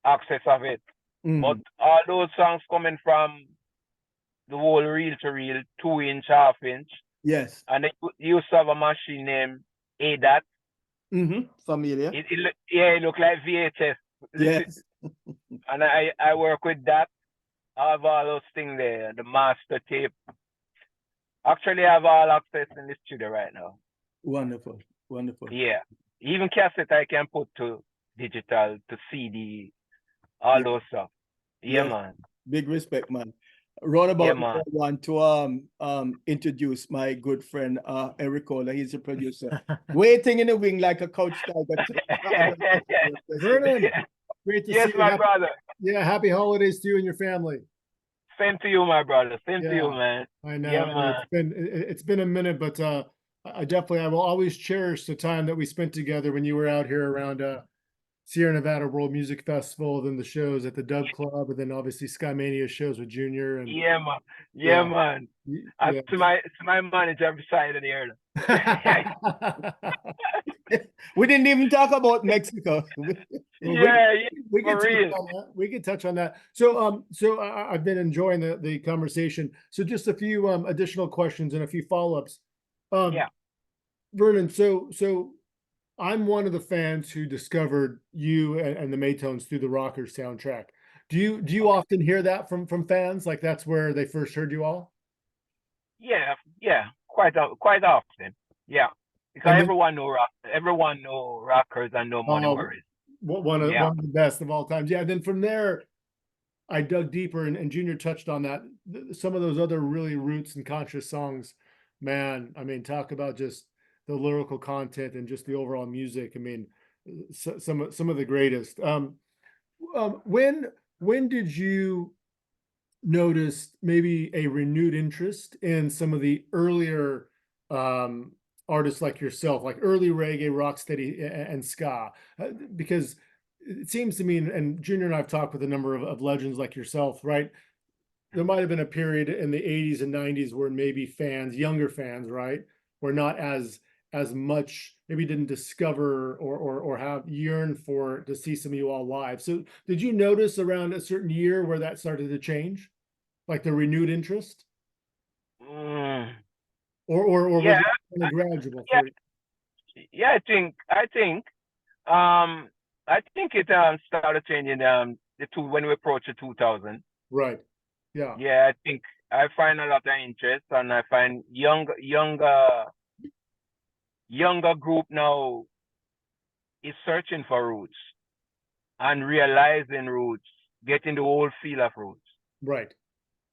Access of it. But all those songs coming from the whole reel-to-reel, 2-inch, half-inch. Yes. And they used to have a machine named ADAT. Familiar. It looked like VHS. Yes. And I work with that. I have all those things there, the master tape. Actually, I have all access in the studio right now. Wonderful. Yeah. Even cassette I can put to digital, to CD, all those stuff. Yeah, man. Big respect, man. Roundabout, I want to introduce my good friend Eric Kohler. He's a producer. Waiting in the wing like a couch tiger. Vernon, great to see you. My brother. Yeah, happy holidays to you and your family. Same to you, my brother. Same to you, man. I know. Yeah, man. It's been a minute, but I will always cherish the time that we spent together when you were out here around Sierra Nevada World Music Festival, then the shows at the Dub Club, and then obviously Sky Mania shows with Junior. And man. To my manager beside of the air. We didn't even talk about Mexico. We can touch on that. So I've been enjoying the conversation. So just a few additional questions and a few follow-ups. Vernon, so I'm one of the fans who discovered you and the Maytones through the Rockers soundtrack. Do you often hear that from fans? Like that's where they first heard you all? Yeah, quite often. Yeah, because everyone know Rockers and know Money Worries. One of the best of all time. Yeah. Then from there, I dug deeper, and Junior touched on that. Some of those other really roots and conscious songs, man. I mean, talk about just the lyrical content and just the overall music. I mean, some of the greatest. When did you notice maybe a renewed interest in some of the earlier artists like yourself, like early reggae, rocksteady, and ska? Because it seems to me, and Junior and I have talked with a number of legends like yourself, right? There might have been a period in the 80s and 90s where maybe younger fans, right, were not as much, maybe didn't discover or have yearn to see some of you all live. So did you notice around a certain year where that started to change, like the renewed interest? Or was it kind of gradual? I think it started changing when we approached the 2000. Right. Yeah. Yeah, I think I find a lot of interest, and I find younger group now is searching for roots and realizing roots, getting the whole feel of roots. Right.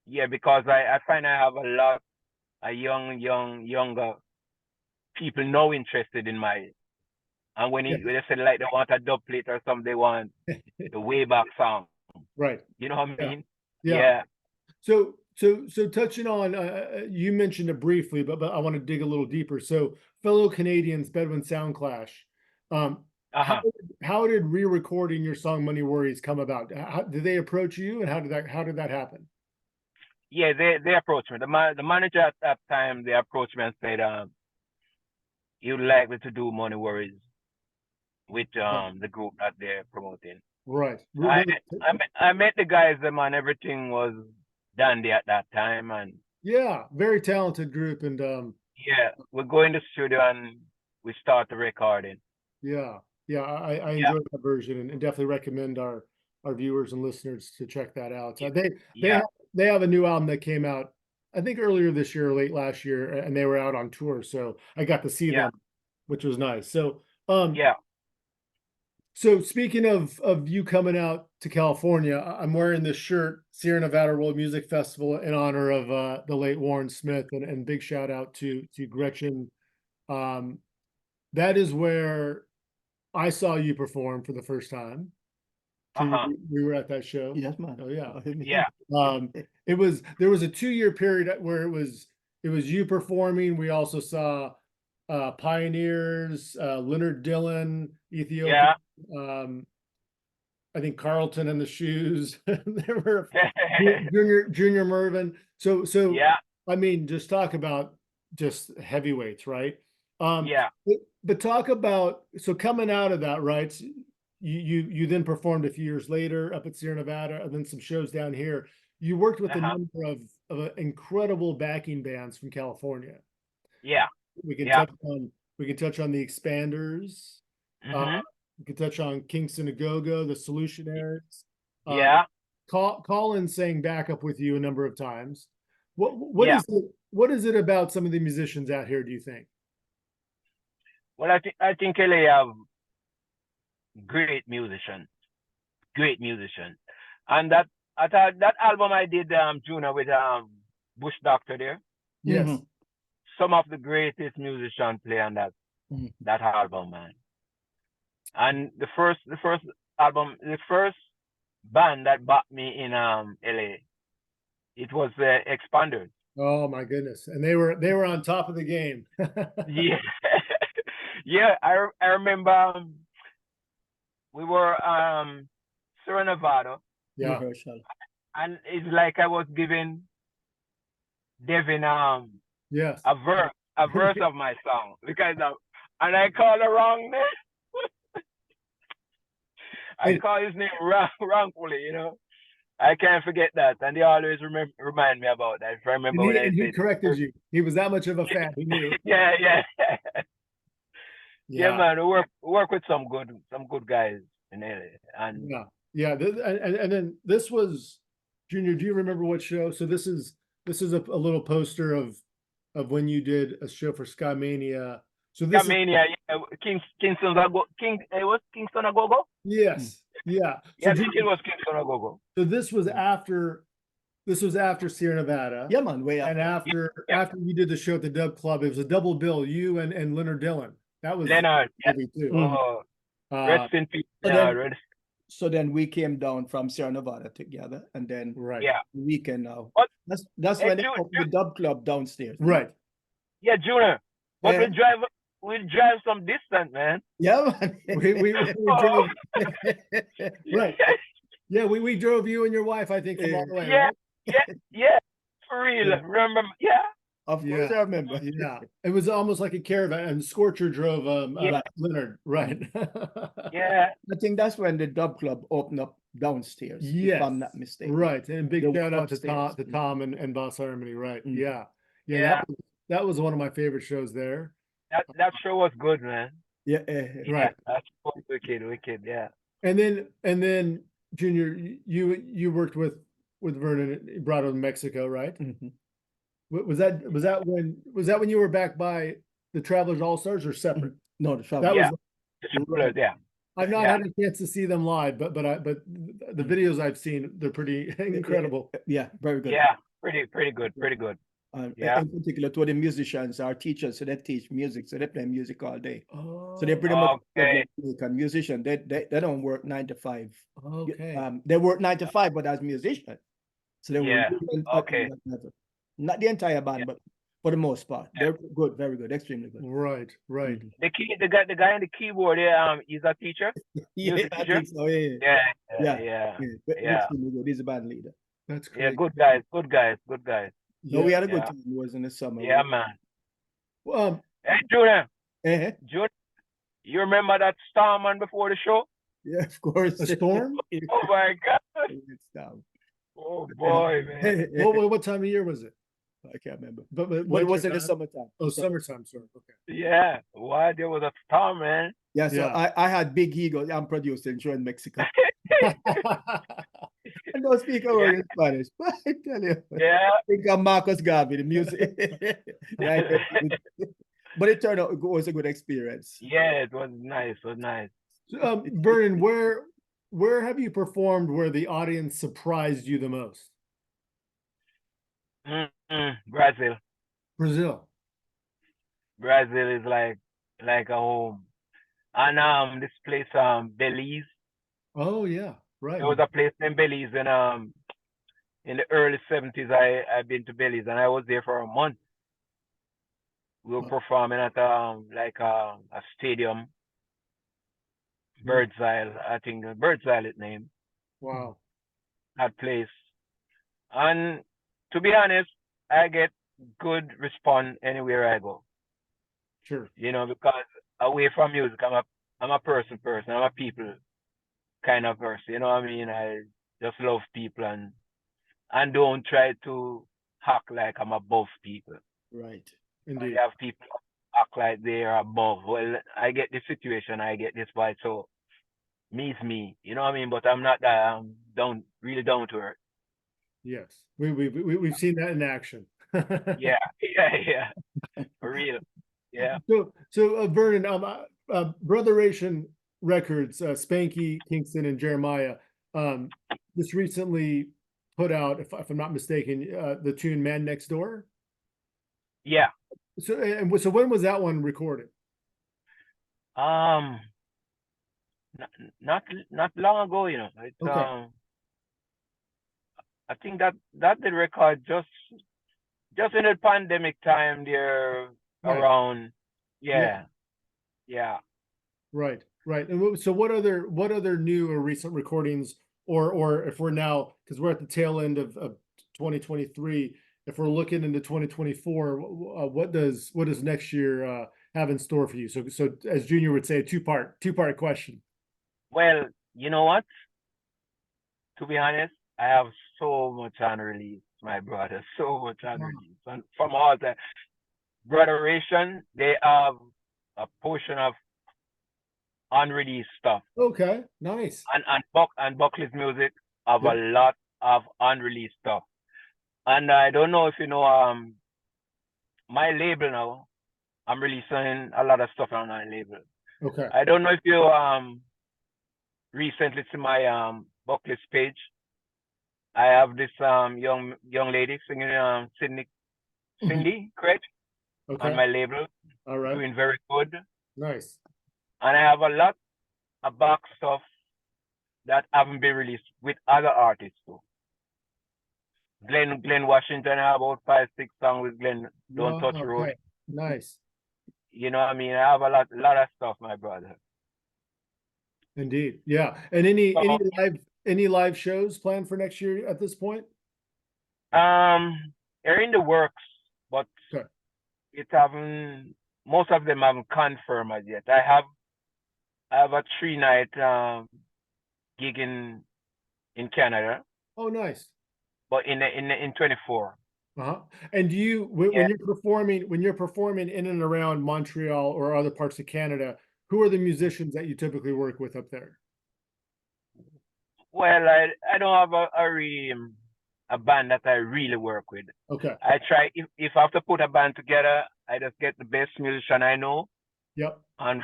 Yeah, because I find I have a lot of younger people now interested in my, and when they said like they want a dub plate or something, they want the way back song. Right. You know what I mean? Yeah. So touching on, you mentioned it briefly, but I want to dig a little deeper. So fellow Canadians, Bedouin Sound Clash. How did re-recording your song "Money Worries" come about? Did they approach you, and how did that happen? Yeah, they approached me. The manager at that time, they approached me and said, he would like me to do "Money Worries" with the group that they're promoting. Right. I met the guys, and everything was dandy at that time, and very talented group, and we go in the studio and we start the recording. I enjoyed that version, and definitely recommend our our viewers and listeners to check that out. Yeah. They have a new album that came out, I think earlier this year or late last year, and they were out on tour, so I got to see them, which was nice. So Yeah. So speaking of you coming out to California, I'm wearing this shirt, Sierra Nevada World Music Festival, in honor of the late Warren Smith, and big shout out to Gretchen. That is where I saw you perform for the first time. We were at that show. Yes, man. Oh yeah. Yeah. There was a 2-year period where it was you performing. We also saw Pioneers, Leonard Dillon, Ethiopia. I think Carlton and the Shoes. There were Junior Mervin. So I mean, just talk about just heavyweights, right? But talk about, so coming out of that, right? You then performed a few years later up at Sierra Nevada, and then some shows down here. You worked with a number of incredible backing bands from California. Yeah. We can touch on the Expanders. We can touch on Kingston A Go-Go, the Solutionaires. Colin sang backup with you a number of times. What is it about some of the musicians out here, do you think? Well, I think LA have great musicians, and that I thought that album I did, Junor, with Bush Doctor there. Yes. Some of the greatest musicians play on that album, man. And the first album, the first band that backed me in LA, it was the Expanders. Oh my goodness! And they were on top of the game. I remember we were Sierra Nevada. Yeah. And it's like I was giving Devin a verse of my song, because and I called the wrong name. I call his name wrongfully, you know. I can't forget that, and they always remind me about that. If I remember he corrected you. He was that much of a fan. He knew. Yeah, man. We work with some good guys in LA, and and then this was, Junior. Do you remember what show? So this is a little poster of when you did a show for Ska Mania. So this Kingston A Go-Go? Yes. Yeah. So I think it was Kingston A Go-Go. So this was after Sierra Nevada. Yeah, man, way after. And after you did the show at the Dub Club, it was a double bill, you and Leonard Dillon. That was Leonard. heavy too. Rest in peace. So then we came down from Sierra Nevada together, and then weekend now. That's when they opened the Dub Club downstairs. Right. Yeah, Junor. But we drive some distance, man. Yeah, man. we drove. Right. Yeah, we drove you and your wife, I think, from all the way. Yeah. For real. Remember? Yeah. Of course, I remember. Yeah, it was almost like a caravan, and Scorcher drove Leonard. Right. Yeah. I think that's when the Dub Club opened up downstairs. If I'm not mistaken. Right, and big shout out to Tom and Boss Harmony. Right. Yeah. That was one of my favorite shows there. That show was good, man. Yeah. Right. That's wicked. Yeah. And then Junior, you worked with Vernon, brought him to Mexico, right? Mm-hmm. Was that when you were back by the Travelers All Stars, or separate? No, the Travelers. I've not had a chance to see them live, but the videos I've seen, they're pretty incredible. Yeah, very good. Yeah, pretty good. In particular, to the musicians, our teachers, so they teach music, so they play music all day. So they pretty much musician. They don't work 9 to 5. Okay. They work 9 to 5, but as musicians. So they work not the entire band, but for the most part, they're good, very good, extremely good. Right. The guy on the keyboard, he's a teacher. I think so. Yeah. Extremely good. He's a band leader. That's great. Yeah, good guys. No, we had a good time. It was in the summer. Yeah, man. Well, hey, Junor. Junor, you remember that storm on before the show? Yeah, of course. A storm? Oh my God. Oh boy, man. What time of year was it? I can't remember. But it was in the summertime. Oh, summertime, sorry. Okay. Yeah. Why? There was a storm, man. Yeah, so I had big ego. I'm producing show in Mexico. I don't speak a word in Spanish, but I tell you, Yeah. I think I'm Marcus Garvey, the music. Yeah, but it turned out it was a good experience. Yeah, it was nice. It was nice. Vernon, where have you performed where the audience surprised you the most? Brazil. Brazil. Brazil is like a home. And this place Belize. Oh yeah, right. There was a place in Belize in the early 70s. I've been to Belize and I was there for a month. We were performing at like a stadium. Birdseye, I think Birdseye is name. Wow. That place. And to be honest, I get good response anywhere I go. Sure. You know, because away from music, I'm a person. I'm a people kind of person. You know what I mean? I just love people and don't try to act like I'm above people. Right. Indeed. I have people act like they are above. Well, I get this situation, I get this vibe, so me is me. You know what I mean? But I'm not really down to earth. Yes, we've seen that in action. Yeah, for real. Yeah. So Vernon, Brother Ration Records, Spanky, Kingston, and Jeremiah, just recently put out, if I'm not mistaken, the tune "Man Next Door." Yeah. So when was that one recorded? Not long ago, you know. It's Okay. I think that the record just in the pandemic time there Right. around. Yeah. Right. And so what other new or recent recordings, or if we're now, because we're at the tail end of 2023, if we're looking into 2024, what does next year have in store for you? So as Junior would say, a two-part question. Well, you know what? To be honest, I have so much unreleased, my brother, so much unreleased. And from all the Brother Ration, they have a portion of unreleased stuff. Okay, nice. And Buckley's music have a lot of unreleased stuff. And I don't know if you know my label now, I'm releasing a lot of stuff on my label. Okay. I don't know if you recently see my Buckley's page. I have this young lady singing Cindy, correct? Okay. On my label. All right. Doing very good. Nice. And I have a lot of back stuff that haven't been released with other artists too. Glenn Washington, I have about 5-6 songs with Glenn. Don't Touch Road. Nice. You know what I mean? I have a lot of stuff, my brother. Indeed. Yeah. And any live shows planned for next year at this point? They're in the works, but it haven't. Most of them haven't confirmed as yet. I have a 3-night gig in Canada. Oh, nice. But in 24. And do you when you're performing in and around Montreal or other parts of Canada, who are the musicians that you typically work with up there? Well, I don't have a band that I really work with. Okay. I try if I have to put a band together, I just get the best musician I know. Yep. And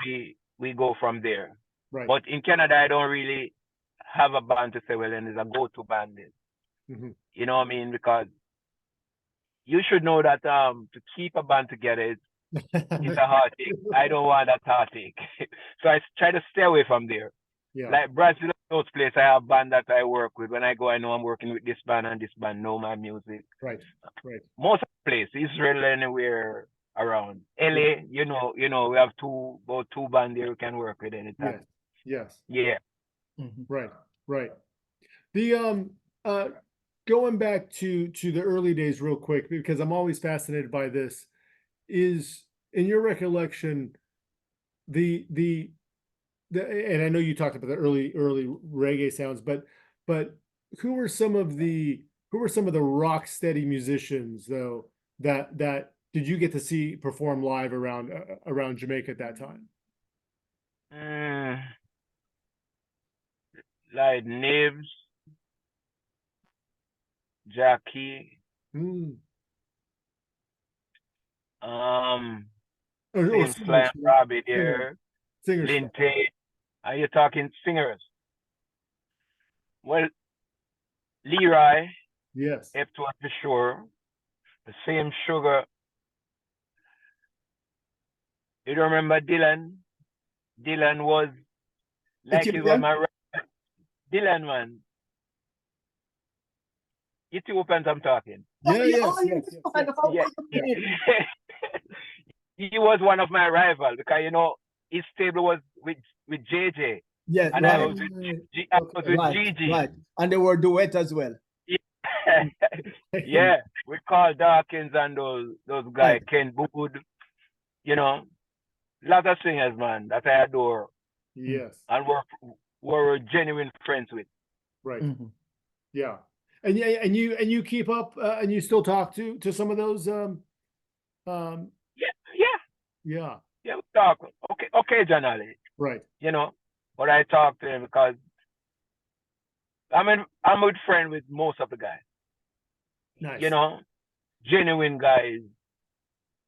we go from there. Right. But in Canada, I don't really have a band to say, well, then there's a go-to band. You know what I mean? Because you should know that to keep a band together it's a heartache. I don't want that heartache. So I try to stay away from there. Yeah. Like Brazil, those places, I have band that I work with. When I go, I know I'm working with this band and this band know my music. Right. Most of the places, Israel, anywhere around. LA, you know, we have about two bands there we can work with anytime. Yes. Yeah. Right. The going back to the early days real quick, because I'm always fascinated by this, is in your recollection, the and I know you talked about the early reggae sounds, but who were some of the rock steady musicians though that did you get to see perform live around Jamaica at that time? like Nibs, Jackie, Slim Slam, Robbie there, Linte. Are you talking singers? Well, Leroy, yes, F2 for sure. The same sugar. You don't remember Dylan? Dylan was like he was my Dylan, man. Ethiopians I'm talking. He was one of my rivals because his stable was with JJ. Yes, and right. I was with Gigi. Right. And they were duet as well. Yeah, we called Dawkins and those guys, Ken Bood, lot of singers, man, that I adore. Yes. And we're genuine friends with. Right. Yeah. And you keep up and you still talk to some of those Yeah, we talk occasionally. Right. But I talk to him because I'm with friend with most of the guys. Nice. Genuine guys,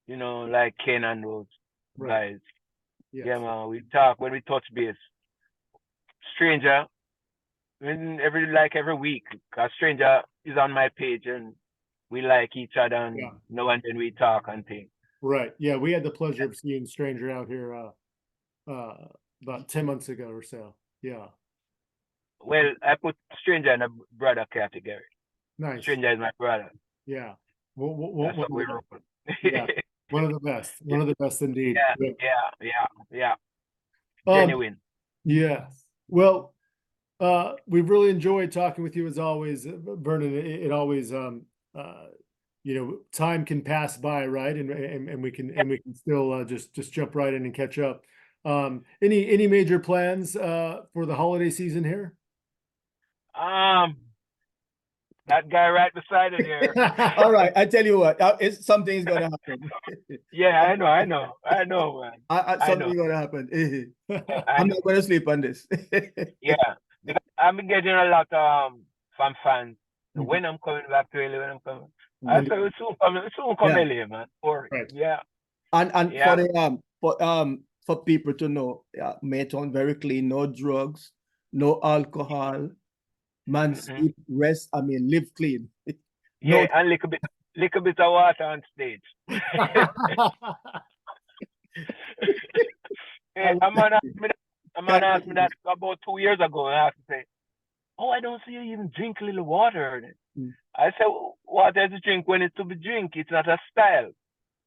like Ken and those guys. Yes. Yeah, man, we talk when we touch base. Stranger, every week, because Stranger is on my page and we like each other and now and then we talk and things. Right. Yeah, we had the pleasure of seeing Stranger out here about 10 months ago or so. Yeah. Well, I put Stranger in a brother category. Nice. Stranger is my brother. Yeah. That's what we roll. Yeah. One of the best. One of the best indeed. Yeah. Genuine. Yeah. Well, we've really enjoyed talking with you as always, Vernon. It always time can pass by, right? And we can still just jump right in and catch up. Any major plans for the holiday season here? That guy right beside it here. All right, I tell you what, something's gonna happen. Yeah, I know, man. Something's gonna happen. I'm not gonna sleep on this. Yeah, because I've been getting a lot from fans. When I'm coming back to LA, when I'm coming, I said we soon come LA, man. Right. Yeah. And for people to know, Maytone very clean, no drugs, no alcohol. Man, sleep, rest. Live clean. Yeah, and little bit of water on stage. A man asked me that about 2 years ago, and I have to say, "Oh, I don't see you even drink a little water." I said, "Water is a drink when it's to be drink. It's not a style.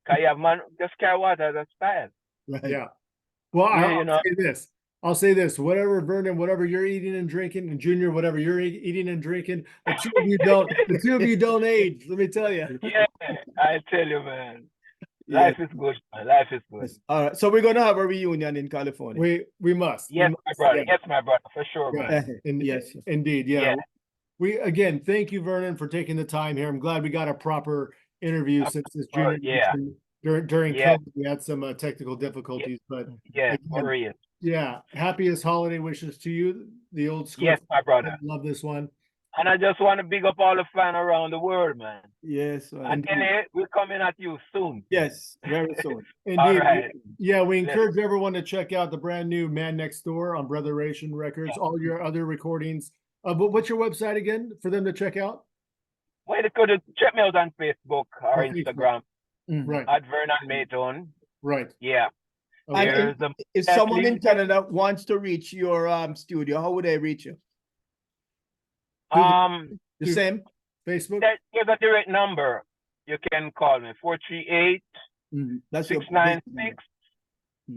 Cause you have man just carry water as a style." Right. Yeah. Well, I'll say this, whatever, Vernon, whatever you're eating and drinking, and Junior, whatever you're eating and drinking, the two of you don't age, let me tell you. Yeah, I tell you, man. Life is good, man. Life is good. All right, so we're gonna have a reunion in California. We must. Yes, my brother. Yes, my brother, for sure, man. Yes, indeed. Yeah. We again, thank you, Vernon, for taking the time here. I'm glad we got a proper interview since this Junior. During COVID, we had some technical difficulties, but happiest holiday wishes to you, the old school. Yes, my brother. Love this one. And I just want to big up all the fans around the world, man. Yes. And LA, we're coming at you soon. Yes, very soon. Indeed. All right. Yeah, we encourage everyone to check out the brand new Man Next Door on Brotheration Records, all your other recordings. But what's your website again for them to check out? Well, they could check me out on Facebook or Instagram. Right. At Vernon Maytone. Right. Yeah. Okay. If someone in Canada wants to reach your studio, how would they reach you? The same? Facebook? There's a direct number. You can call me, 438 696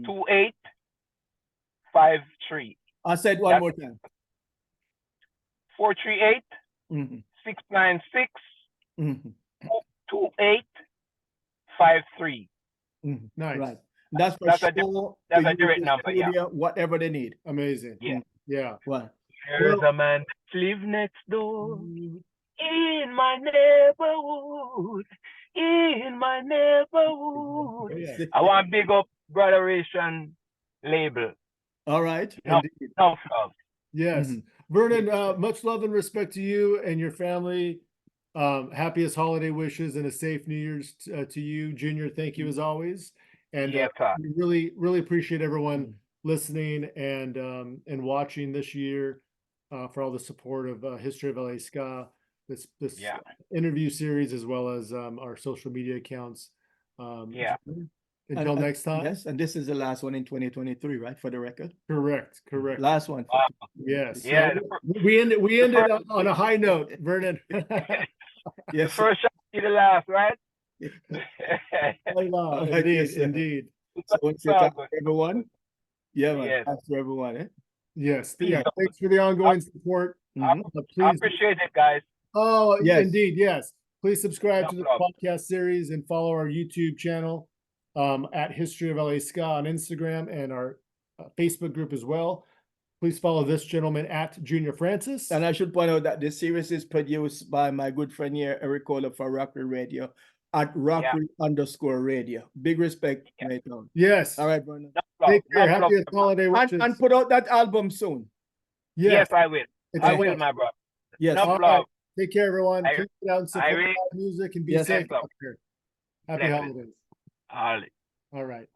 2853. I said one more time. 438 696 2853. Nice. Right. That's a direct number. Whatever they need. Amazing. Yeah. Wow. There's a man that lives next door in my neighborhood. In my neighborhood. I want big up Brotheration label. All right. Enough love. Yes. Vernon, much love and respect to you and your family. Happiest holiday wishes and a safe New Year's to you. Junior, thank you as always. And Yes, sir. we really appreciate everyone listening and watching this year for all the support of History of LA Ska, this interview series, as well as our social media accounts. Until next time. Yes, and this is the last one in 2023, right? For the record. Correct. Last one. Yes. Yeah. So we ended on a high note, Vernon. The first shall be the last, right? Indeed. So once you talk to everyone, man. Yes. Thanks to everyone, eh? Yes. Yeah. Thanks for the ongoing support. I appreciate it, guys. Oh, yes. Indeed. Yes. Please subscribe No to the problem. podcast series and follow our YouTube channel at History of LA Ska on Instagram and our Facebook group as well. Please follow this gentleman at Junor Francis. And I should point out that this series is produced by my good friend here, Eric Kohler for Rockery Radio at Rockery_radio. Big respect, Maytone. Yes. All right, Vernon. Take care. Happy holiday wishes. And put out that album soon. Yes, I will. I will, my brother. Yes. No problem. Take care, everyone. Keep it out and support music and be safe out there. Happy holidays. All right. All right.